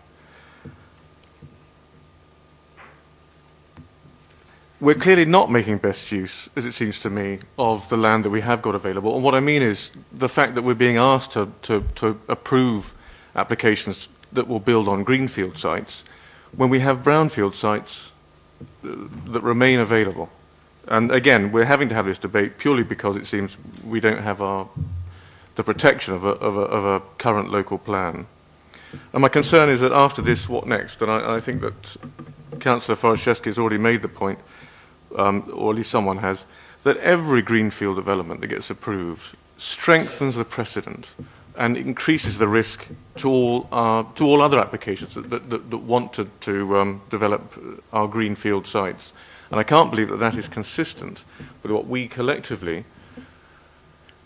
We're clearly not making best use, as it seems to me, of the land that we have got available. And what I mean is the fact that we're being asked to approve applications that will build on greenfield sites when we have brownfield sites that remain available. And again, we're having to have this debate purely because it seems we don't have the protection of a current local plan. And my concern is that after this, what next? And I think that Councillor Foraszewski has already made the point, or at least someone has, that every greenfield development that gets approved strengthens the precedent and increases the risk to all other applications that want to develop our greenfield sites. And I can't believe that that is consistent with what we collectively,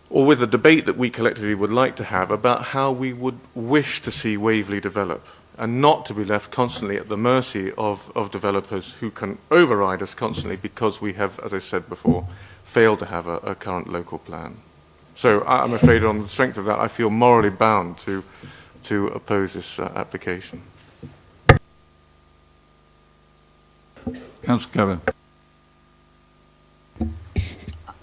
or with the debate that we collectively would like to have about how we would wish to see Waverley develop, and not to be left constantly at the mercy of developers who can override us constantly because we have, as I said before, failed to have a current local plan. So I'm afraid on the strength of that, I feel morally bound to oppose this application. Councillor Gavin.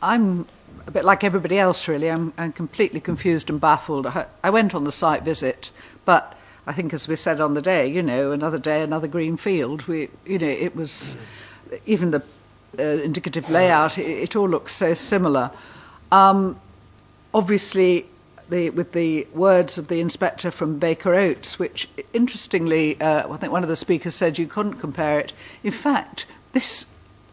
I'm a bit like everybody else, really. I'm completely confused and baffled. I went on the site visit, but I think, as we said on the day, another day, another green field. It was, even the indicative layout, it all looks so similar. Obviously, with the words of the inspector from Baker Oates, which, interestingly, I think one of the speakers said you couldn't compare it. In fact, this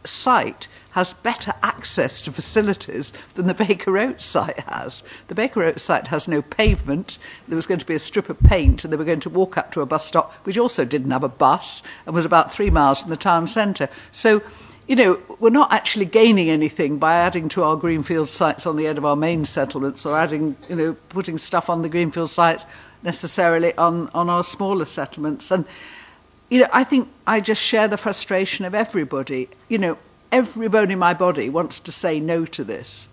site has better access to facilities than the Baker Oates site has. The Baker Oates site has no pavement. There was going to be a strip of paint, and they were going to walk up to a bus stop, which also didn't have a bus, and was about 3 miles from the town centre. So, we're not actually gaining anything by adding to our greenfield sites on the end of our main settlements, or adding, putting stuff on the greenfield sites necessarily on our smaller settlements. And, I think I just share the frustration of everybody. Every bone in my body wants to say no to this.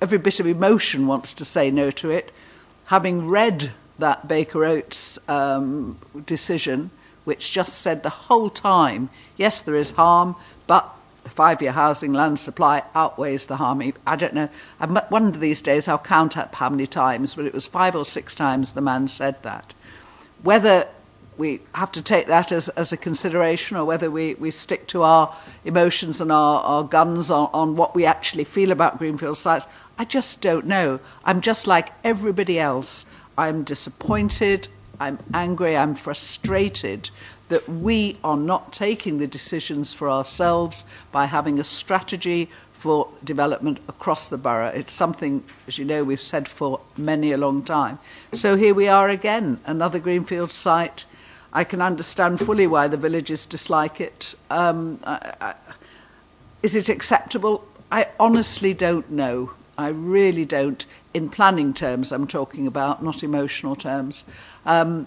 Every bit of emotion wants to say no to it. Having read that Baker Oates decision, which just said the whole time, yes, there is harm, but the 5-year housing land supply outweighs the harm. I don't know. One of these days I'll count up how many times, but it was 5 or 6 times the man said that. Whether we have to take that as a consideration, or whether we stick to our emotions and our guns on what we actually feel about greenfield sites, I just don't know. I'm just like everybody else. I'm disappointed, I'm angry, I'm frustrated that we are not taking the decisions for ourselves by having a strategy for development across the borough. It's something, as you know, we've said for many a long time. So here we are again, another greenfield site. I can understand fully why the villagers dislike it. Is it acceptable? I honestly don't know. I really don't. In planning terms, I'm talking about, not emotional terms. There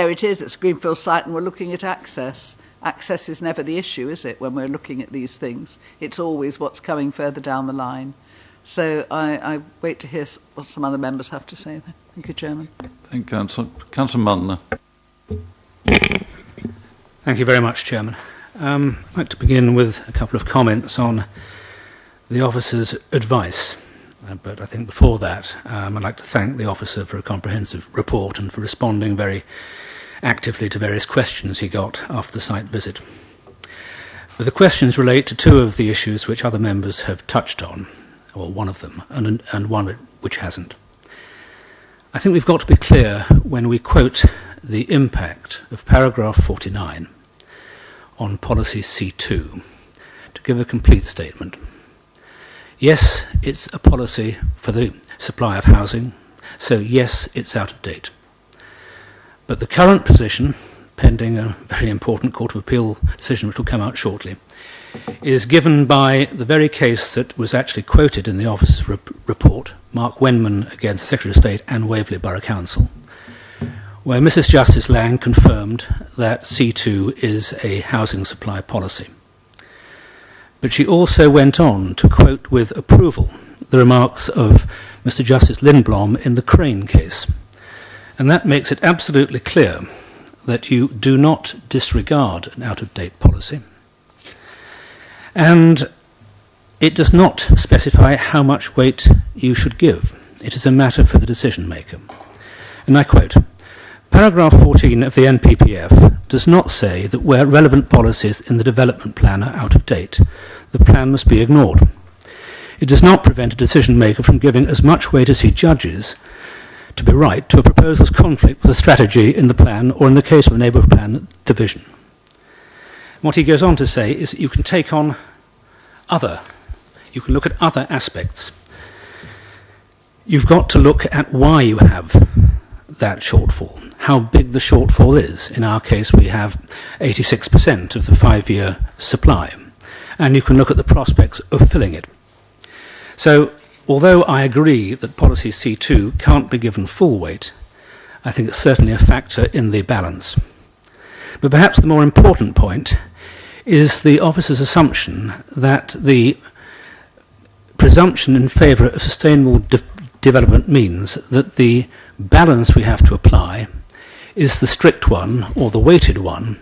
it is, it's a greenfield site, and we're looking at access. Access is never the issue, is it, when we're looking at these things? It's always what's coming further down the line. So I wait to hear what some other members have to say. Thank you, Chairman. Thank you, Councillor. Councillor Mudner. Thank you very much, Chairman. I'd like to begin with a couple of comments on the officer's advice. But I think before that, I'd like to thank the officer for a comprehensive report and for responding very actively to various questions he got after the site visit. But the questions relate to 2 of the issues which other members have touched on, or one of them, and one which hasn't. I think we've got to be clear when we quote the impact of paragraph 49 on policy C2 to give a complete statement. Yes, it's a policy for the supply of housing, so yes, it's out of date. But the current position, pending a very important Court of Appeal decision which will come out shortly, is given by the very case that was actually quoted in the officer's report, Mark Wenman against the Secretary of State and Waverley Borough Council, where Mrs. Justice Lang confirmed that C2 is a housing supply policy. But she also went on to quote with approval the remarks of Mr. Justice Lindblom in the Crane case. And that makes it absolutely clear that you do not disregard an out-of-date policy. And it does not specify how much weight you should give. It is a matter for the decision maker. And I quote, paragraph 14 of the NPPF does not say that where relevant policies in the development plan are out of date, the plan must be ignored. It does not prevent a decision maker from giving as much weight as he judges to be right to a proposal's conflict with a strategy in the plan, or in the case of a neighbourhood plan, the vision. What he goes on to say is that you can take on you can look at other aspects. You've got to look at why you have that shortfall, how big the shortfall is. In our case, we have 86% of the 5-year supply, and you can look at the prospects of filling it. So, although I agree that policy C2 can't be given full weight, I think it's certainly a factor in the balance. But perhaps the more important point is the officer's assumption that the presumption in favour of sustainable development means that the balance we have to apply is the strict one, or the weighted one,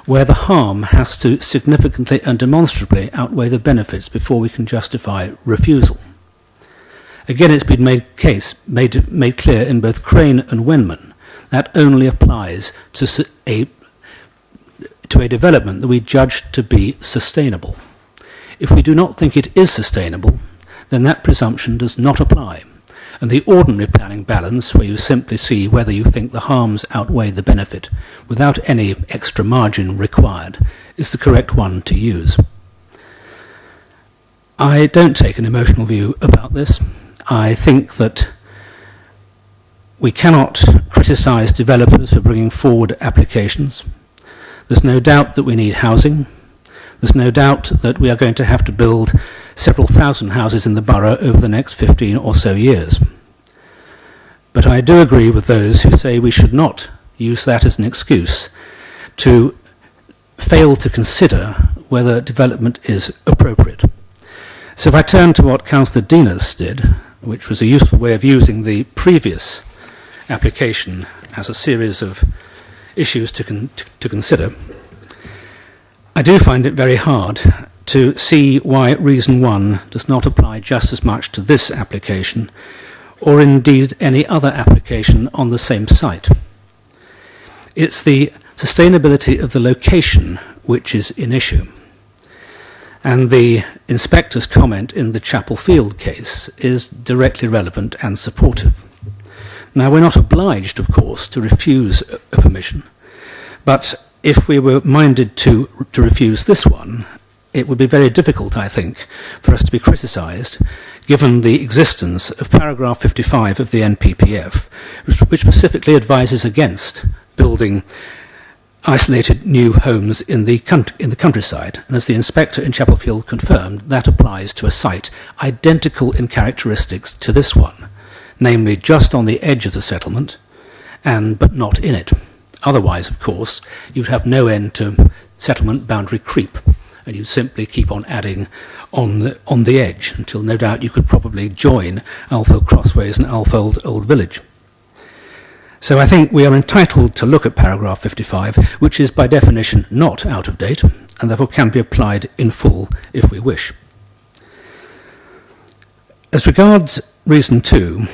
where the harm has to significantly and demonstrably outweigh the benefits before we can justify refusal. Again, it's been made clear in both Crane and Wenman that only applies to a development that we judge to be sustainable. If we do not think it is sustainable, then that presumption does not apply. And the ordinary planning balance, where you simply see whether you think the harms outweigh the benefit without any extra margin required, is the correct one to use. I don't take an emotional view about this. I think that we cannot criticise developers for bringing forward applications. There's no doubt that we need housing. There's no doubt that we are going to have to build several thousand houses in the borough over the next 15 or so years. But I do agree with those who say we should not use that as an excuse to fail to consider whether development is appropriate. So if I turn to what Councillor Dinas did, which was a useful way of using the previous application as a series of issues to consider, I do find it very hard to see why reason 1 does not apply just as much to this application, or indeed any other application on the same site. It's the sustainability of the location which is in issue. And the inspector's comment in the Chapel Field case is directly relevant and supportive. Now, we're not obliged, of course, to refuse a permission, but if we were minded to refuse this one, it would be very difficult, I think, for us to be criticised, given the existence of paragraph 55 of the NPPF, which specifically advises against building isolated new homes in the countryside. And as the inspector in Chapel Field confirmed, that applies to a site identical in characteristics to this one, namely just on the edge of the settlement, but not in it. Otherwise, of course, you'd have no end to settlement boundary creep, and you'd simply keep on adding on the edge until no doubt you could probably join Alfold Crossways and Alfold Old Village. So I think we are entitled to look at paragraph 55, which is by definition not out of date, and therefore can be applied in full if we wish. As regards reason 2,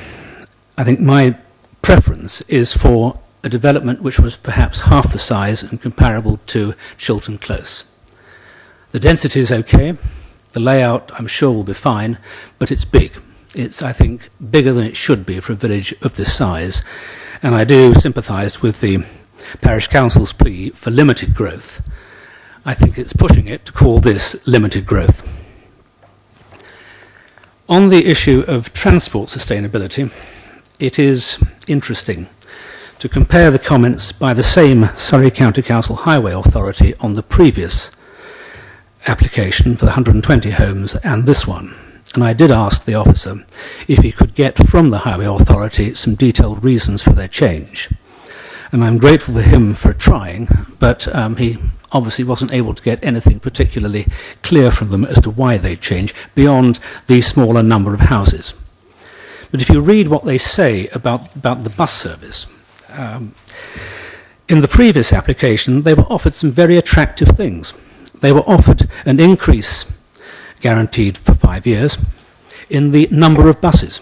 I think my preference is for a development which was perhaps half the size and comparable to Chiltern Close. The density is okay, the layout I'm sure will be fine, but it's big. It's, I think, bigger than it should be for a village of this size, and I do sympathise with the Parish Council's plea for limited growth. I think it's pushing it to call this limited growth. On the issue of transport sustainability, it is interesting to compare the comments by the same Surrey County Council Highway Authority on the previous application for the 120 homes and this one. And I did ask the officer if he could get from the Highway Authority some detailed reasons for their change. And I'm grateful for him for trying, but he obviously wasn't able to get anything particularly clear from them as to why they changed beyond the smaller number of houses. But if you read what they say about the bus service, in the previous application they were offered some very attractive things. They were offered an increase guaranteed for 5 years in the number of buses.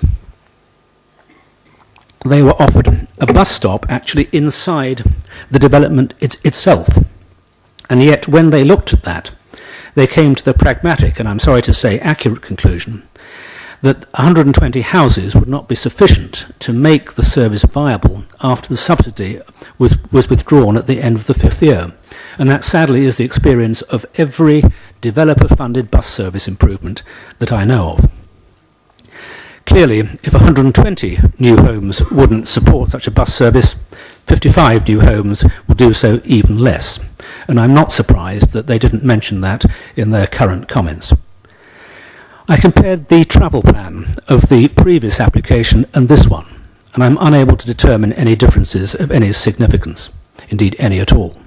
They were offered a bus stop actually inside the development itself. And yet when they looked at that, they came to the pragmatic, and I'm sorry to say accurate conclusion, that 120 houses would not be sufficient to make the service viable after the subsidy was withdrawn at the end of the 5th year. And that sadly is the experience of every developer-funded bus service improvement that I know of. Clearly, if 120 new homes wouldn't support such a bus service, 55 new homes will do so even less. And I'm not surprised that they didn't mention that in their current comments. I compared the travel plan of the previous application and this one, and I'm unable to determine any differences of any significance, indeed any at all.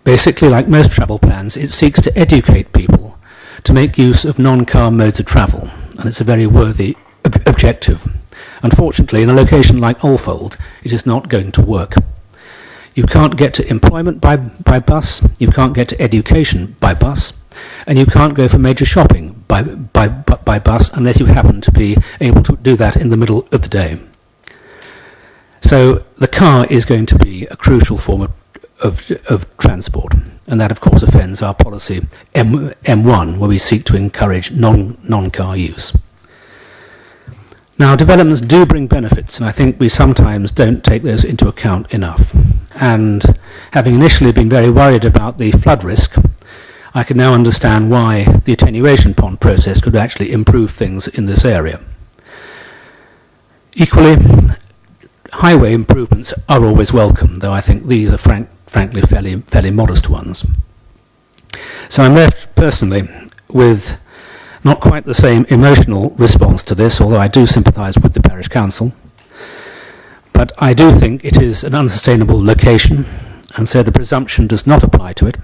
Basically, like most travel plans, it seeks to educate people to make use of non-car modes of travel, and it's a very worthy objective. Unfortunately, in a location like Alfold, it is not going to work. You can't get to employment by bus, you can't get to education by bus, and you can't go for major shopping by bus unless you happen to be able to do that in the middle of the day. So the car is going to be a crucial form of transport, and that of course offends our policy M1, where we seek to encourage non-car use. Now, developments do bring benefits, and I think we sometimes don't take those into account enough. And having initially been very worried about the flood risk, I can now understand why the attenuation pond process could actually improve things in this area. Equally, highway improvements are always welcome, though I think these are frankly fairly modest ones. So I'm left personally with not quite the same emotional response to this, although I do sympathise with the parish council. But I do think it is an unsustainable location, and so the presumption does not apply to it.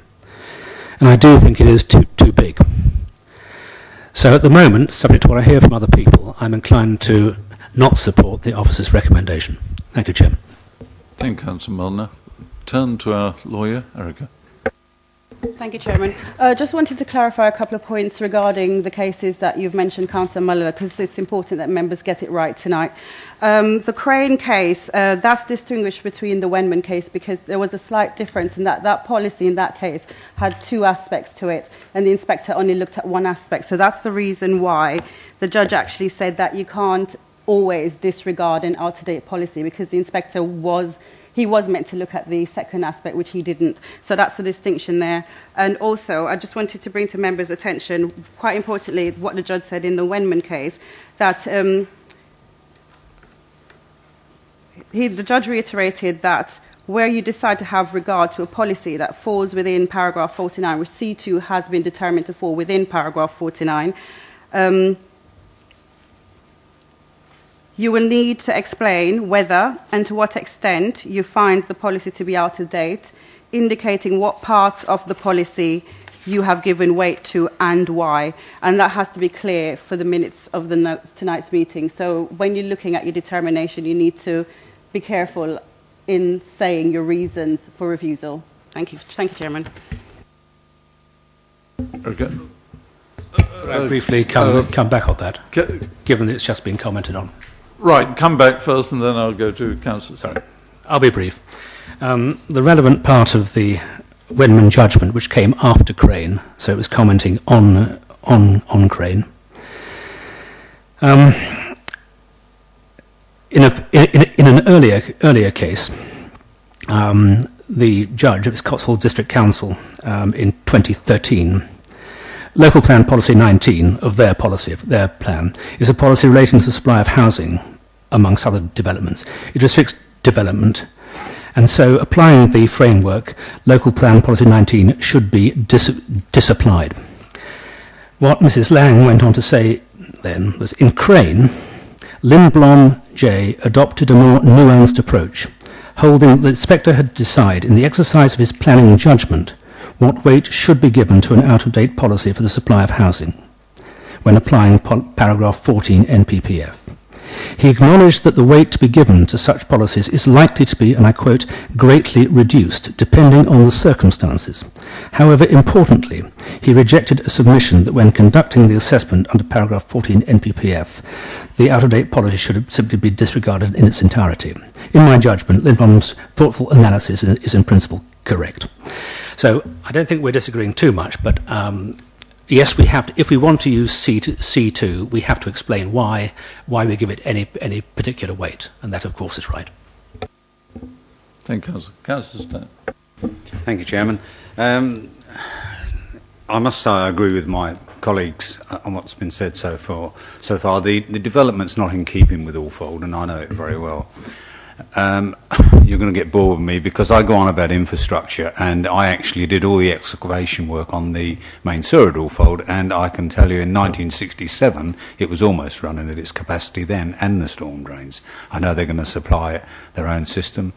And I do think it is too big. So at the moment, subject to what I hear from other people, I'm inclined to not support the officer's recommendation. Thank you, Chairman. Thank you, Councillor Milner. Turn to our lawyer, Erica. Thank you, Chairman. Just wanted to clarify a couple of points regarding the cases that you've mentioned, Councillor Muller, because it's important that members get it right tonight. The Crane case, that's distinguished between the Wenman case because there was a slight difference in that policy in that case had two aspects to it, and the inspector only looked at one aspect. So that's the reason why the judge actually said that you can't always disregard an out-of-date policy, because the inspector was meant to look at the second aspect, which he didn't. So that's the distinction there. And also, I just wanted to bring to members' attention, quite importantly, what the judge said in the Wenman case, that the judge reiterated that where you decide to have regard to a policy that falls within paragraph 49, which C2 has been determined to fall within paragraph 49, you will need to explain whether and to what extent you find the policy to be out of date, indicating what parts of the policy you have given weight to and why. And that has to be clear for the minutes of tonight's meeting. So when you're looking at your determination, you need to be careful in saying your reasons for refusal. Thank you. Thank you, Chairman. Okay. I'll briefly come back on that, given that it's just been commented on. Right, come back first and then I'll go to Councillor. Sorry, I'll be brief. The relevant part of the Wenman judgment, which came after Crane, so it was commenting on Crane. In an earlier case, the judge of its Cotswold District Council in 2013. Local Plan Policy 19 of their plan, is a policy relating to the supply of housing, amongst other developments. It restricts development, and so applying the framework, Local Plan Policy 19 should be disapplied. What Mrs. Lang went on to say then was, in Crane, Lindblom J. adopted a more nuanced approach, holding that the inspector had to decide, in the exercise of his planning judgment, what weight should be given to an out-of-date policy for the supply of housing when applying paragraph 14 NPPF. He acknowledged that the weight to be given to such policies is likely to be, and I quote, greatly reduced depending on the circumstances. However, importantly, he rejected a submission that when conducting the assessment under paragraph 14 NPPF, the out-of-date policy should simply be disregarded in its entirety. In my judgment, Lindblom's thoughtful analysis is in principle correct. So I don't think we're disagreeing too much, but yes, we have to, if we want to use C2, we have to explain why we give it any particular weight, and that, of course, is right. Thank you, Councillor Stone. Thank you, Chairman. I must say I agree with my colleagues on what's been said so far. The development's not in keeping with Allfold, and I know it very well. You're going to get bored with me because I go on about infrastructure, and I actually did all the excavation work on the main sewer at Allfold, and I can tell you in 1967 it was almost running at its capacity then, and the storm drains. I know they're going to supply their own system.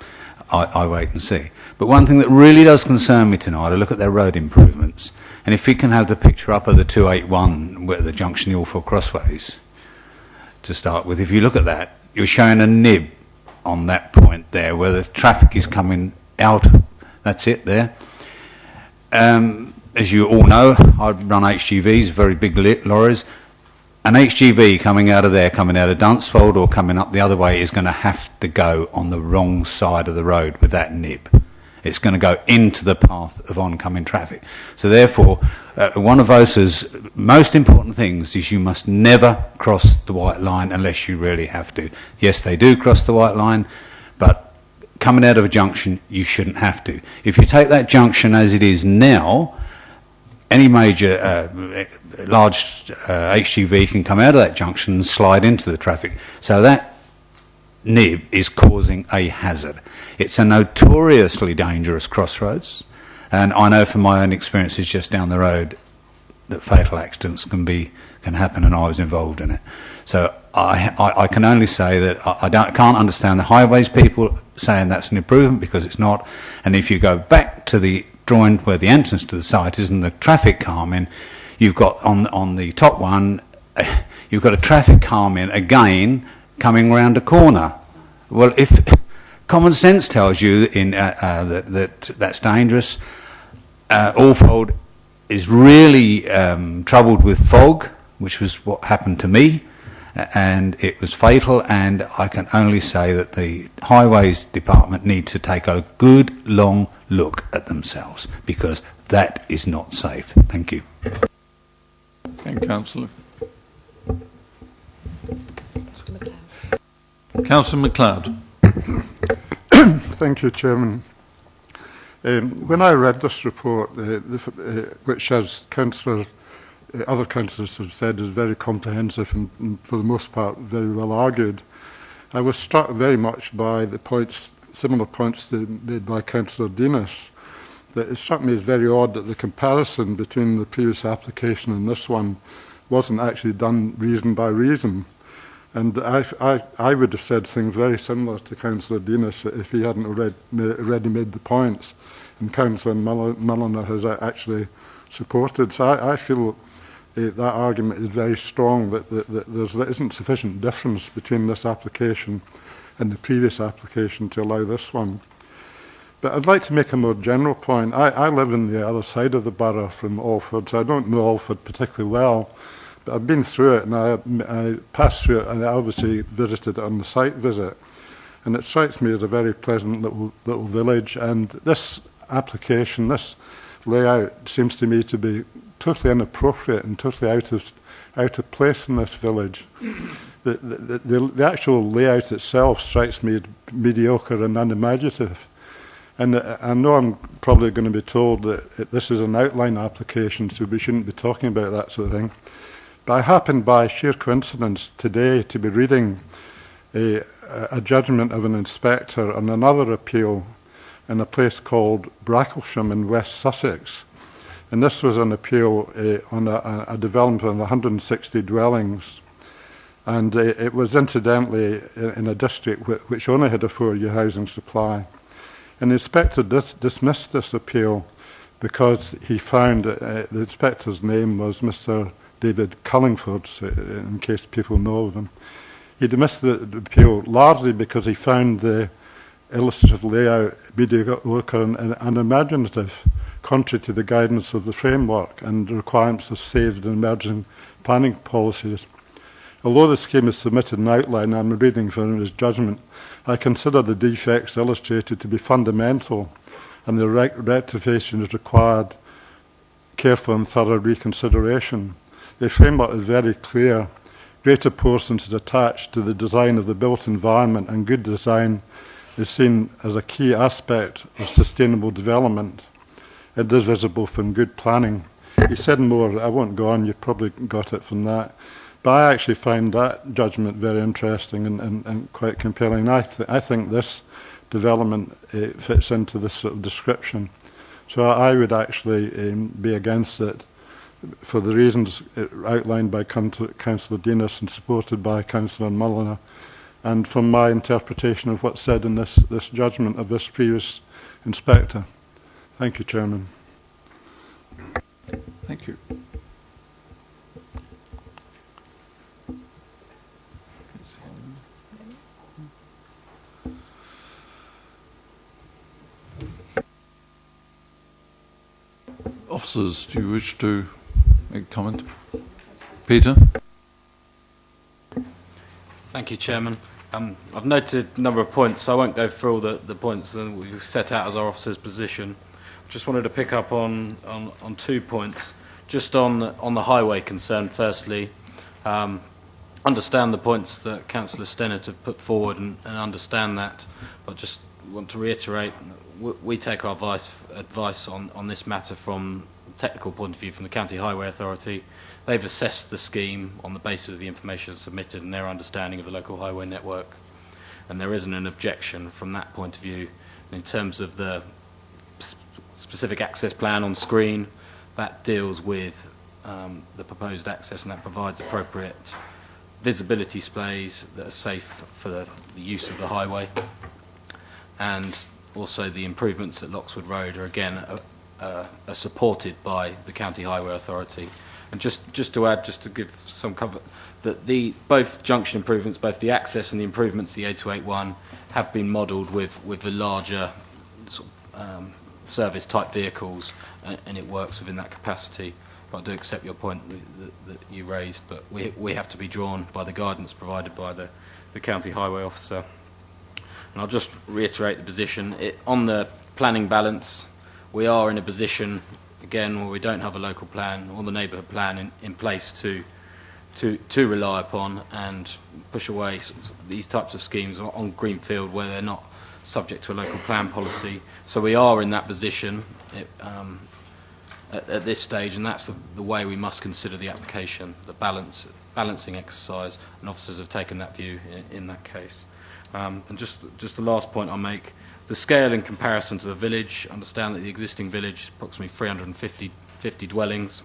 I wait and see. But one thing that really does concern me tonight, I look at their road improvements, and if we can have the picture up of the 281 where the Junction Allfold Crossways to start with, if you look at that, you're showing a nib on that point there where the traffic is coming out. That's it there. As you all know, I run HGVs, very big lorries. An HGV coming out of there, coming out of Dunsfold or coming up the other way is going to have to go on the wrong side of the road with that nib. It's going to go into the path of oncoming traffic. So therefore, one of VOSA's most important things is you must never cross the white line unless you really have to. Yes, they do cross the white line, but coming out of a junction, you shouldn't have to. If you take that junction as it is now, any major large HGV can come out of that junction and slide into the traffic. So that nib is causing a hazard. It's a notoriously dangerous crossroads, and I know from my own experiences just down the road that fatal accidents can happen, and I was involved in it. So I can only say that I can't understand the highways people saying that's an improvement, because it's not. And if you go back to the drawing where the entrance to the site is and the traffic calming, you've got on the top one, you've got a traffic calming again coming round a corner. Well, if common sense tells you that's dangerous, Allfold is really troubled with fog, which was what happened to me, and it was fatal, and I can only say that the Highways Department need to take a good long look at themselves, because that is not safe. Thank you. Thank you, Councillor. Councillor MacLeod. Thank you, Chairman. When I read this report, which, as other councillors have said, is very comprehensive and for the most part very well argued, I was struck very much by the points, similar points made by Councillor Denis. That it struck me as very odd that the comparison between the previous application and this one wasn't actually done reason by reason. And I would have said things very similar to Councillor Denis if he hadn't already made the points, and Councillor Mulliner has actually supported. So I feel that argument is very strong, that there isn't sufficient difference between this application and the previous application to allow this one. But I'd like to make a more general point. I live in the other side of the borough from Alford, so I don't know Alford particularly well. But I've been through it, and I passed through it, and I obviously visited it on the site visit. And it strikes me as a very pleasant little village. And this application, this layout, seems to me to be totally inappropriate and totally out of place in this village. The actual layout itself strikes me as mediocre and unimaginative. And I know I'm probably going to be told that this is an outline application, so we shouldn't be talking about that sort of thing. But I happened by sheer coincidence today to be reading a judgment of an inspector on another appeal in a place called Bracklesham in West Sussex. And this was an appeal on a development of 160 dwellings. And it was incidentally in a district which only had a 4-year housing supply. And the inspector dismissed this appeal because he found the inspector's name was Mr. David Cullingford, in case people know of him. He dismissed the appeal largely because he found the illustrative layout mediocre and unimaginative, contrary to the guidance of the framework and the requirements of saved and emerging planning policies. Although the scheme is submitted in outline, I'm reading from his judgment, I consider the defects illustrated to be fundamental and the rectification is required careful and thorough reconsideration. The framework is very clear. Greater importance is attached to the design of the built environment, and good design is seen as a key aspect of sustainable development. It is visible from good planning. He said more, I won't go on, you probably got it from that. But I actually find that judgment very interesting and quite compelling. I think this development fits into this sort of description. So I would actually be against it for the reasons outlined by Councillor Denis and supported by Councillor Mulliner, and from my interpretation of what's said in this judgment of this previous inspector. Thank you, Chairman. Thank you. Officers, do you wish to make a comment? Peter? Thank you, Chairman. I've noted a number of points, so I won't go through all the points that we've set out as our officer's position. Just wanted to pick up on 2 points. Just on the highway concern, firstly, understand the points that Councillor Stennett have put forward and understand that, but just want to reiterate, we take our advice on this matter from a technical point of view from the County Highway Authority. They've assessed the scheme on the basis of the information submitted and their understanding of the local highway network, and there isn't an objection from that point of view. And in terms of the specific access plan on screen, that deals with the proposed access, and that provides appropriate visibility displays that are safe for the use of the highway. And also the improvements at Loxwood Road are again are supported by the County Highway Authority. And just to add, just to give some cover, that both junction improvements, both the access and the improvements, the A281, have been modelled with the larger sort of, service type vehicles, and it works within that capacity. But I do accept your point that you raised, but we have to be drawn by the guidance provided by the County Highway Officer. And I'll just reiterate the position. On the planning balance, we are in a position, again, where we don't have a local plan or the neighbourhood plan in place to rely upon and push away these types of schemes on greenfield where they're not subject to a local plan policy. So we are in that position at this stage, and that's the way we must consider the application, the balancing exercise, and officers have taken that view in that case. And just the last point I'll make, the scale in comparison to the village, understand that the existing village is approximately 350 dwellings,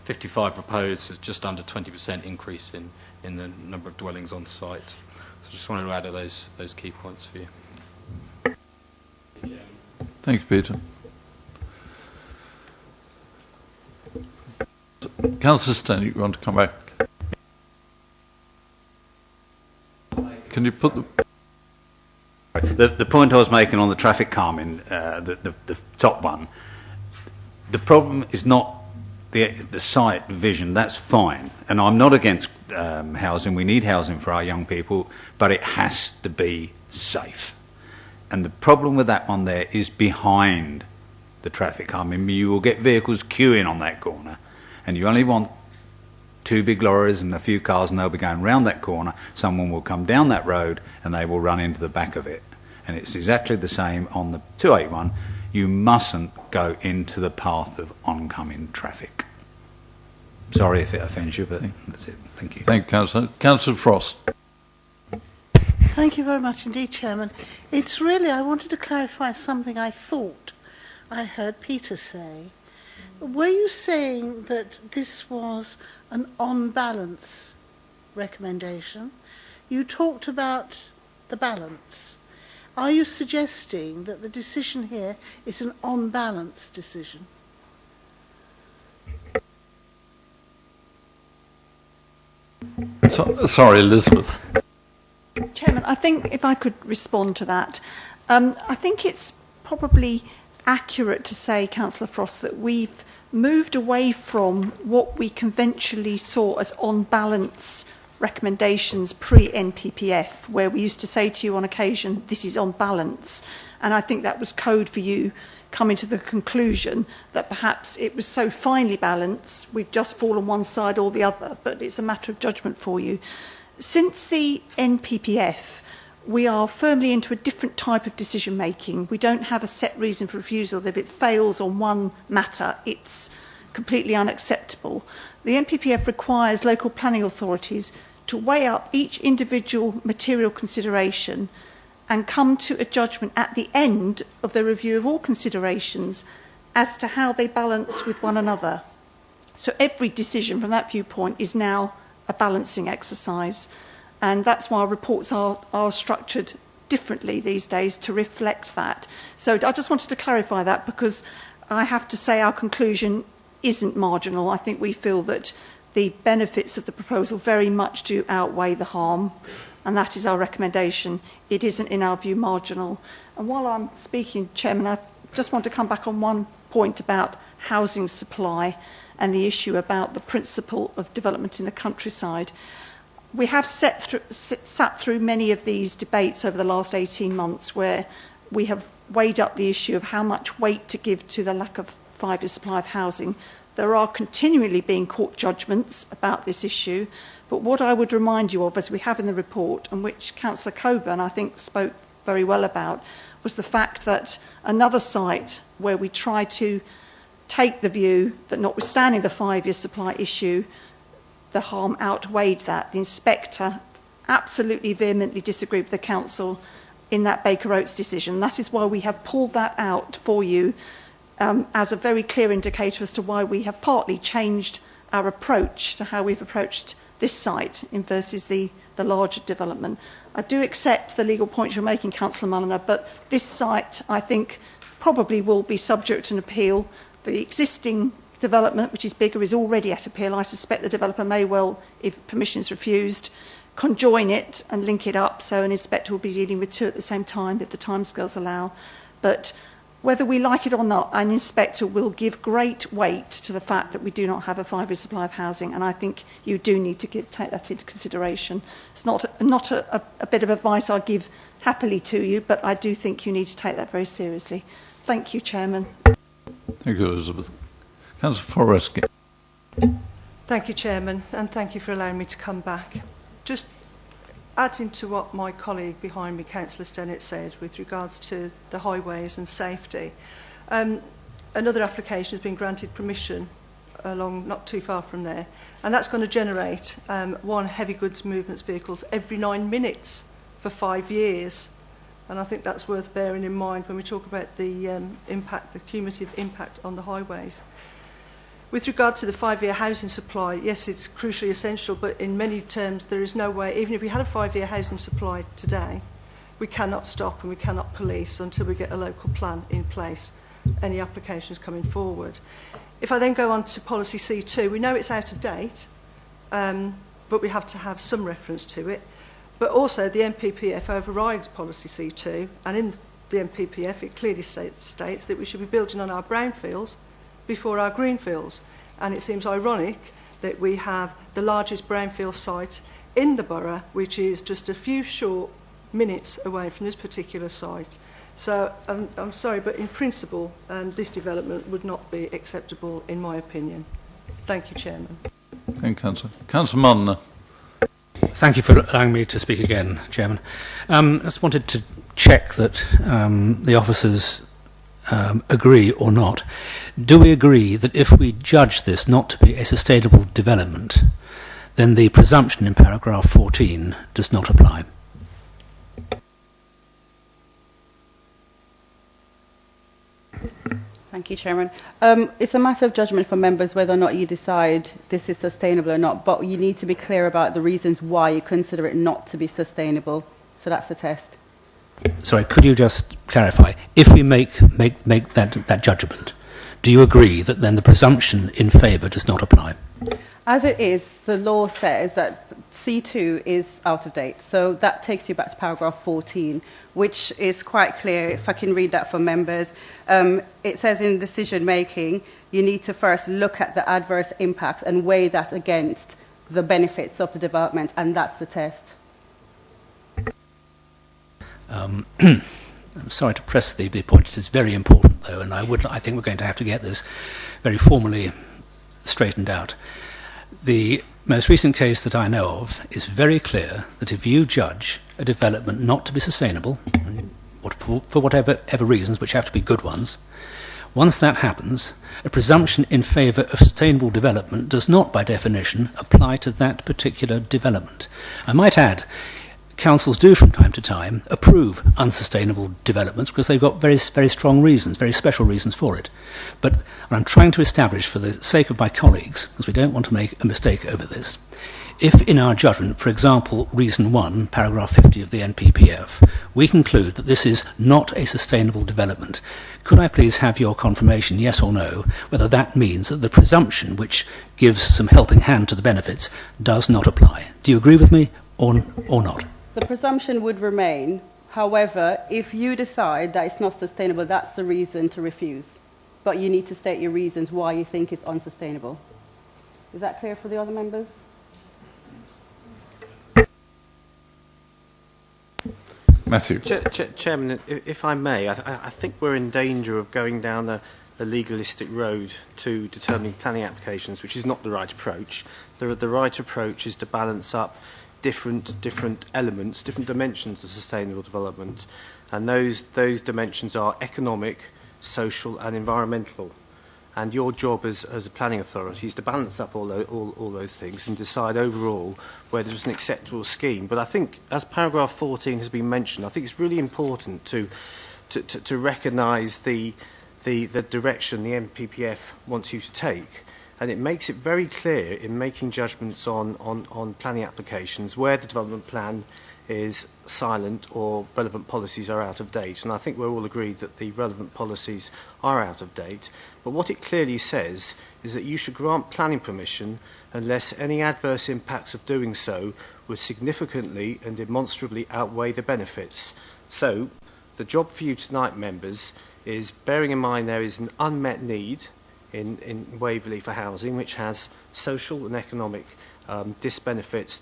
55 proposed, so just under 20% increase in the number of dwellings on site. So just wanted to add those key points for you. Thank you, Peter. Councillor Stennett, you want to come back? Can you put the point I was making on the traffic calming, the top one, the problem is not the sight vision, that's fine. And I'm not against housing, we need housing for our young people, but it has to be safe. And the problem with that one there is behind the traffic calming. You will get vehicles queuing on that corner, and you only want 2 big lorries and a few cars, and they'll be going round that corner. Someone will come down that road and they will run into the back of it. and it's exactly the same on the 281. You mustn't go into the path of oncoming traffic. Sorry if it offends you, but that's it. Thank you. Thank you, Councillor. Councillor Frost. Thank you very much indeed, Chairman. It's really, I wanted to clarify something I thought I heard Peter say. Were you saying that this was an on-balance recommendation? You talked about the balance. Are you suggesting that the decision here is an on-balance decision? Sorry, Elizabeth. Chairman, I think if I could respond to that, I think it's probably accurate to say, Councillor Frost, that we've moved away from what we conventionally saw as on-balance recommendations pre-NPPF, where we used to say to you on occasion, this is on balance. And I think that was code for you coming to the conclusion that perhaps it was so finely balanced, we've just fallen one side or the other, but it's a matter of judgment for you. Since the NPPF, we are firmly into a different type of decision making. We don't have a set reason for refusal. If it fails on one matter, it's completely unacceptable. The NPPF requires local planning authorities to weigh up each individual material consideration and come to a judgment at the end of the review of all considerations as to how they balance with one another. So every decision from that viewpoint is now a balancing exercise, and that's why our reports are structured differently these days to reflect that. So I just wanted to clarify that, because I have to say our conclusion isn't marginal. I think we feel that the benefits of the proposal very much do outweigh the harm, and that is our recommendation. It isn't, in our view, marginal. And while I'm speaking, Chairman, I just want to come back on one point about housing supply and the issue about the principle of development in the countryside. We have sat through many of these debates over the last 18 months where we have weighed up the issue of how much weight to give to the lack of 5-year supply of housing. There are continually being court judgments about this issue, but what I would remind you of, as we have in the report, and which Councillor Coburn, I think, spoke very well about, was the fact that another site where we try to take the view that notwithstanding the 5-year supply issue, the harm outweighed that. The inspector absolutely vehemently disagreed with the council in that Baker Oates decision. That is why we have pulled that out for you as a very clear indicator as to why we have partly changed our approach to how we've approached this site in versus the larger development. I do accept the legal points you're making, Councillor Mulliner, but this site, I think, probably will be subject to an appeal. The existing development, which is bigger, is already at appeal. I suspect the developer may well, if permission is refused, conjoin it and link it up, so an inspector will be dealing with two at the same time if the timescales allow. But whether we like it or not, an inspector will give great weight to the fact that we do not have a 5-year supply of housing, and I think you do need to take that into consideration. It's not a bit of advice I give happily to you, but I do think you need to take that very seriously. Thank you, Chairman. Thank you, Elizabeth. Councillor Forresky. Thank you, Chairman, and thank you for allowing me to come back. Just adding to what my colleague behind me, Councillor Stennett, said with regards to the highways and safety. Another application has been granted permission along not too far from there, and that's going to generate one heavy goods movements vehicles every 9 minutes for 5 years. And I think that's worth bearing in mind when we talk about the impact, the cumulative impact on the highways. With regard to the 5-year housing supply, yes, it's crucially essential, but in many terms there is no way, even if we had a 5-year housing supply today, we cannot stop and we cannot police until we get a local plan in place, any applications coming forward. If I then go on to policy C2, we know it's out of date, but we have to have some reference to it. But also the NPPF overrides policy C2, and in the NPPF it clearly states that we should be building on our brownfields before our greenfields. And it seems ironic that we have the largest brownfield site in the borough, which is just a few short minutes away from this particular site. So I'm sorry, but in principle, this development would not be acceptable in my opinion. Thank you, Chairman. Thank you, Councillor. Councillor Mulliner. Thank you for allowing me to speak again, Chairman. I just wanted to check that the officers agree or not. Do we agree that if we judge this not to be a sustainable development, then the presumption in paragraph 14 does not apply? Thank you, Chairman. It's a matter of judgment for members whether or not you decide this is sustainable or not, but you need to be clear about the reasons why you consider it not to be sustainable. So that's the test. Sorry, could you just clarify? If we make that judgment, do you agree that then the presumption in favour does not apply? As it is, the law says that C2 is out of date. So that takes you back to paragraph 14, which is quite clear. If I can read that for members. It says in decision making, you need to first look at the adverse impacts and weigh that against the benefits of the development, and that's the test. I'm sorry to press the point. It is very important, though, and I think we're going to have to get this very formally straightened out. The most recent case that I know of is very clear that if you judge a development not to be sustainable, for whatever reasons, which have to be good ones, once that happens, a presumption in favour of sustainable development does not, by definition, apply to that particular development. I might add, councils do from time to time approve unsustainable developments because they've got very, very strong reasons, very special reasons for it. But what I'm trying to establish for the sake of my colleagues, because we don't want to make a mistake over this, if in our judgment, for example, reason 1, paragraph 50 of the NPPF, we conclude that this is not a sustainable development, could I please have your confirmation, yes or no, whether that means that the presumption which gives some helping hand to the benefits does not apply? Do you agree with me or not? The presumption would remain. However, if you decide that it's not sustainable, that's the reason to refuse. But you need to state your reasons why you think it's unsustainable. Is that clear for the other members? Matthew. Chairman, if I may, I think we're in danger of going down a legalistic road to determining planning applications, which is not the right approach. The right approach is to balance up different elements, different dimensions of sustainable development, and those dimensions are economic, social and environmental. And your job as a planning authority is to balance up all those things and decide overall whether it's an acceptable scheme. But I think, as paragraph 14 has been mentioned, I think it's really important to recognise the direction the NPPF wants you to take. And it makes it very clear in making judgments on planning applications where the development plan is silent or relevant policies are out of date. And I think we're all agreed that the relevant policies are out of date. But what it clearly says is that you should grant planning permission unless any adverse impacts of doing so would significantly and demonstrably outweigh the benefits. So the job for you tonight, members, is bearing in mind there is an unmet need in Waverley for housing, which has social and economic disbenefits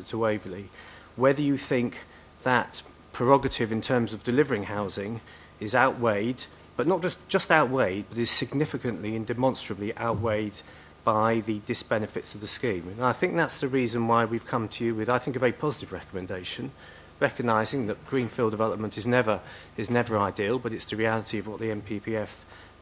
to Waverley. Whether you think that prerogative in terms of delivering housing is outweighed, but not just outweighed, but is significantly and demonstrably outweighed by the disbenefits of the scheme. And I think that's the reason why we've come to you with, I think, a very positive recommendation, recognising that greenfield development is never ideal, but it's the reality of what the NPPF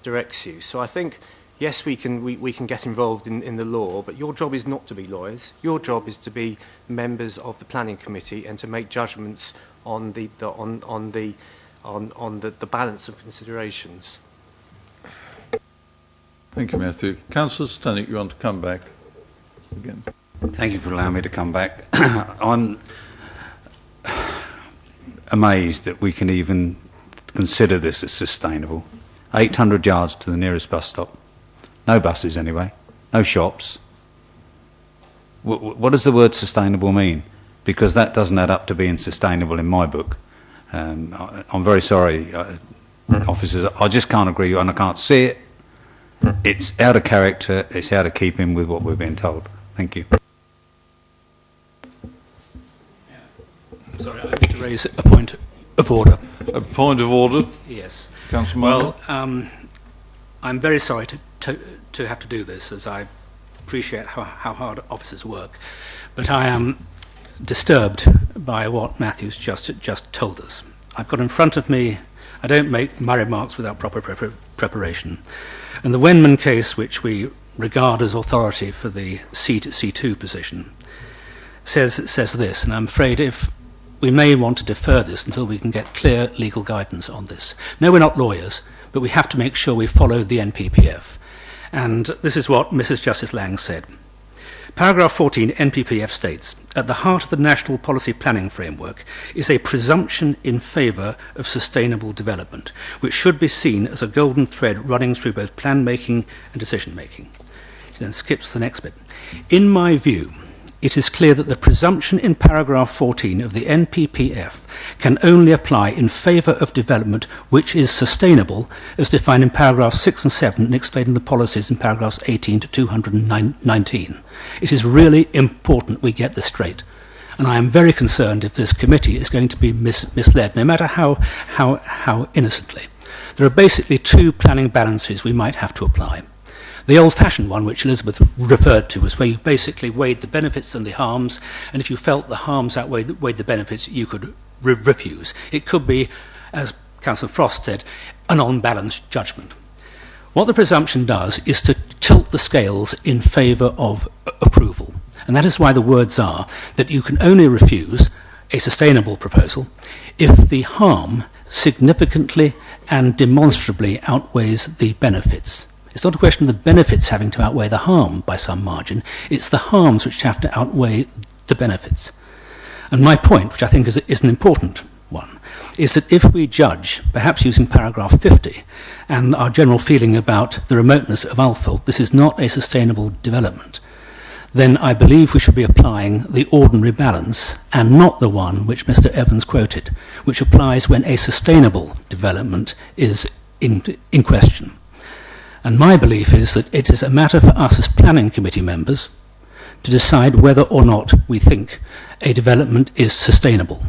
directs you. So I think, yes, we can get involved in the law, but your job is not to be lawyers. Your job is to be members of the planning committee and to make judgments on the balance of considerations. Thank you, Matthew. Councillor Stenick, you want to come back again? Thank you for allowing me to come back. I'm amazed that we can even consider this as sustainable. 800 yards to the nearest bus stop. No buses anyway. No shops. What does the word sustainable mean? Because that doesn't add up to being sustainable in my book. I'm very sorry, officers. I just can't agree and I can't see it. It's out of character. It's out of keeping with what we're being told. Thank you. Sorry, I wish to raise a point of order. A point of order? Yes. Councillor Well, I'm very sorry to have to do this, as I appreciate how hard officers work, but I am disturbed by what Matthew's just told us. I've got in front of me, I don't make my remarks without proper preparation. And the Wenman case, which we regard as authority for the C2 position, says this, and I'm afraid if we may want to defer this until we can get clear legal guidance on this. No, we're not lawyers, but we have to make sure we follow the NPPF. And this is what Mrs. Justice Lang said. Paragraph 14 NPPF states, at the heart of the national policy planning framework is a presumption in favour of sustainable development, which should be seen as a golden thread running through both plan making and decision making. He then skips to the next bit. In my view, it is clear that the presumption in paragraph 14 of the NPPF can only apply in favour of development which is sustainable, as defined in paragraphs 6 and 7 and explained in the policies in paragraphs 18 to 219. It is really important we get this straight. And I am very concerned if this committee is going to be misled, no matter how innocently. There are basically two planning balances we might have to apply. The old-fashioned one, which Elizabeth referred to, was where you basically weighed the benefits and the harms, and if you felt the harms outweighed the benefits, you could refuse. It could be, as Councillor Frost said, an unbalanced judgment. What the presumption does is to tilt the scales in favour of approval, and that is why the words are that you can only refuse a sustainable proposal if the harm significantly and demonstrably outweighs the benefits. It's not a question of the benefits having to outweigh the harm by some margin. It's the harms which have to outweigh the benefits. And my point, which I think is an important one, is that if we judge, perhaps using paragraph 50, and our general feeling about the remoteness of Alfeld, this is not a sustainable development, then I believe we should be applying the ordinary balance and not the one which Mr. Evans quoted, which applies when a sustainable development is in question. And my belief is that it is a matter for us as planning committee members to decide whether or not we think a development is sustainable.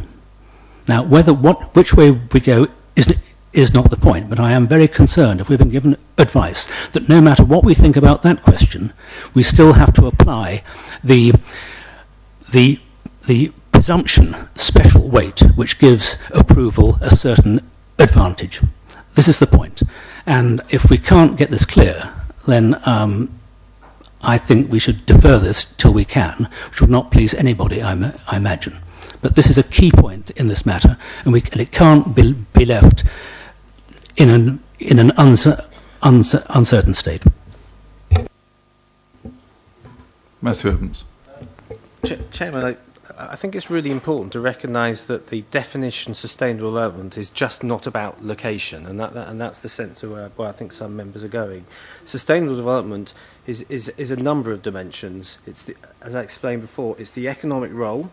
Now, which way we go is not the point, but I am very concerned if we've been given advice that no matter what we think about that question, we still have to apply the presumption special weight which gives approval a certain advantage. This is the point. And if we can't get this clear, then I think we should defer this till we can, which would not please anybody, I imagine. But this is a key point in this matter, and it can't be left in an uncertain state. Matthew Evans. Chairman, I think it's really important to recognise that the definition of sustainable development is just not about location, and that's the sense of where I think some members are going. Sustainable development is a number of dimensions. It's as I explained before, it's the economic role,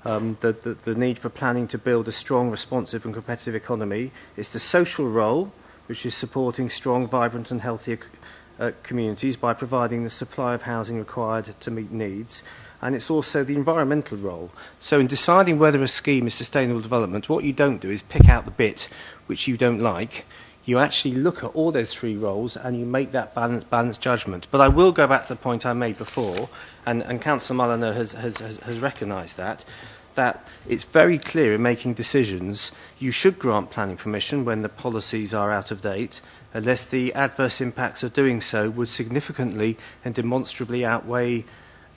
the need for planning to build a strong, responsive and competitive economy. It's the social role, which is supporting strong, vibrant and healthy communities by providing the supply of housing required to meet needs. And it's also the environmental role. So in deciding whether a scheme is sustainable development, what you don't do is pick out the bit which you don't like. You actually look at all those three roles and you make that balanced judgment. But I will go back to the point I made before, and Councillor Mulliner has recognised that it's very clear in making decisions you should grant planning permission when the policies are out of date, unless the adverse impacts of doing so would significantly and demonstrably outweigh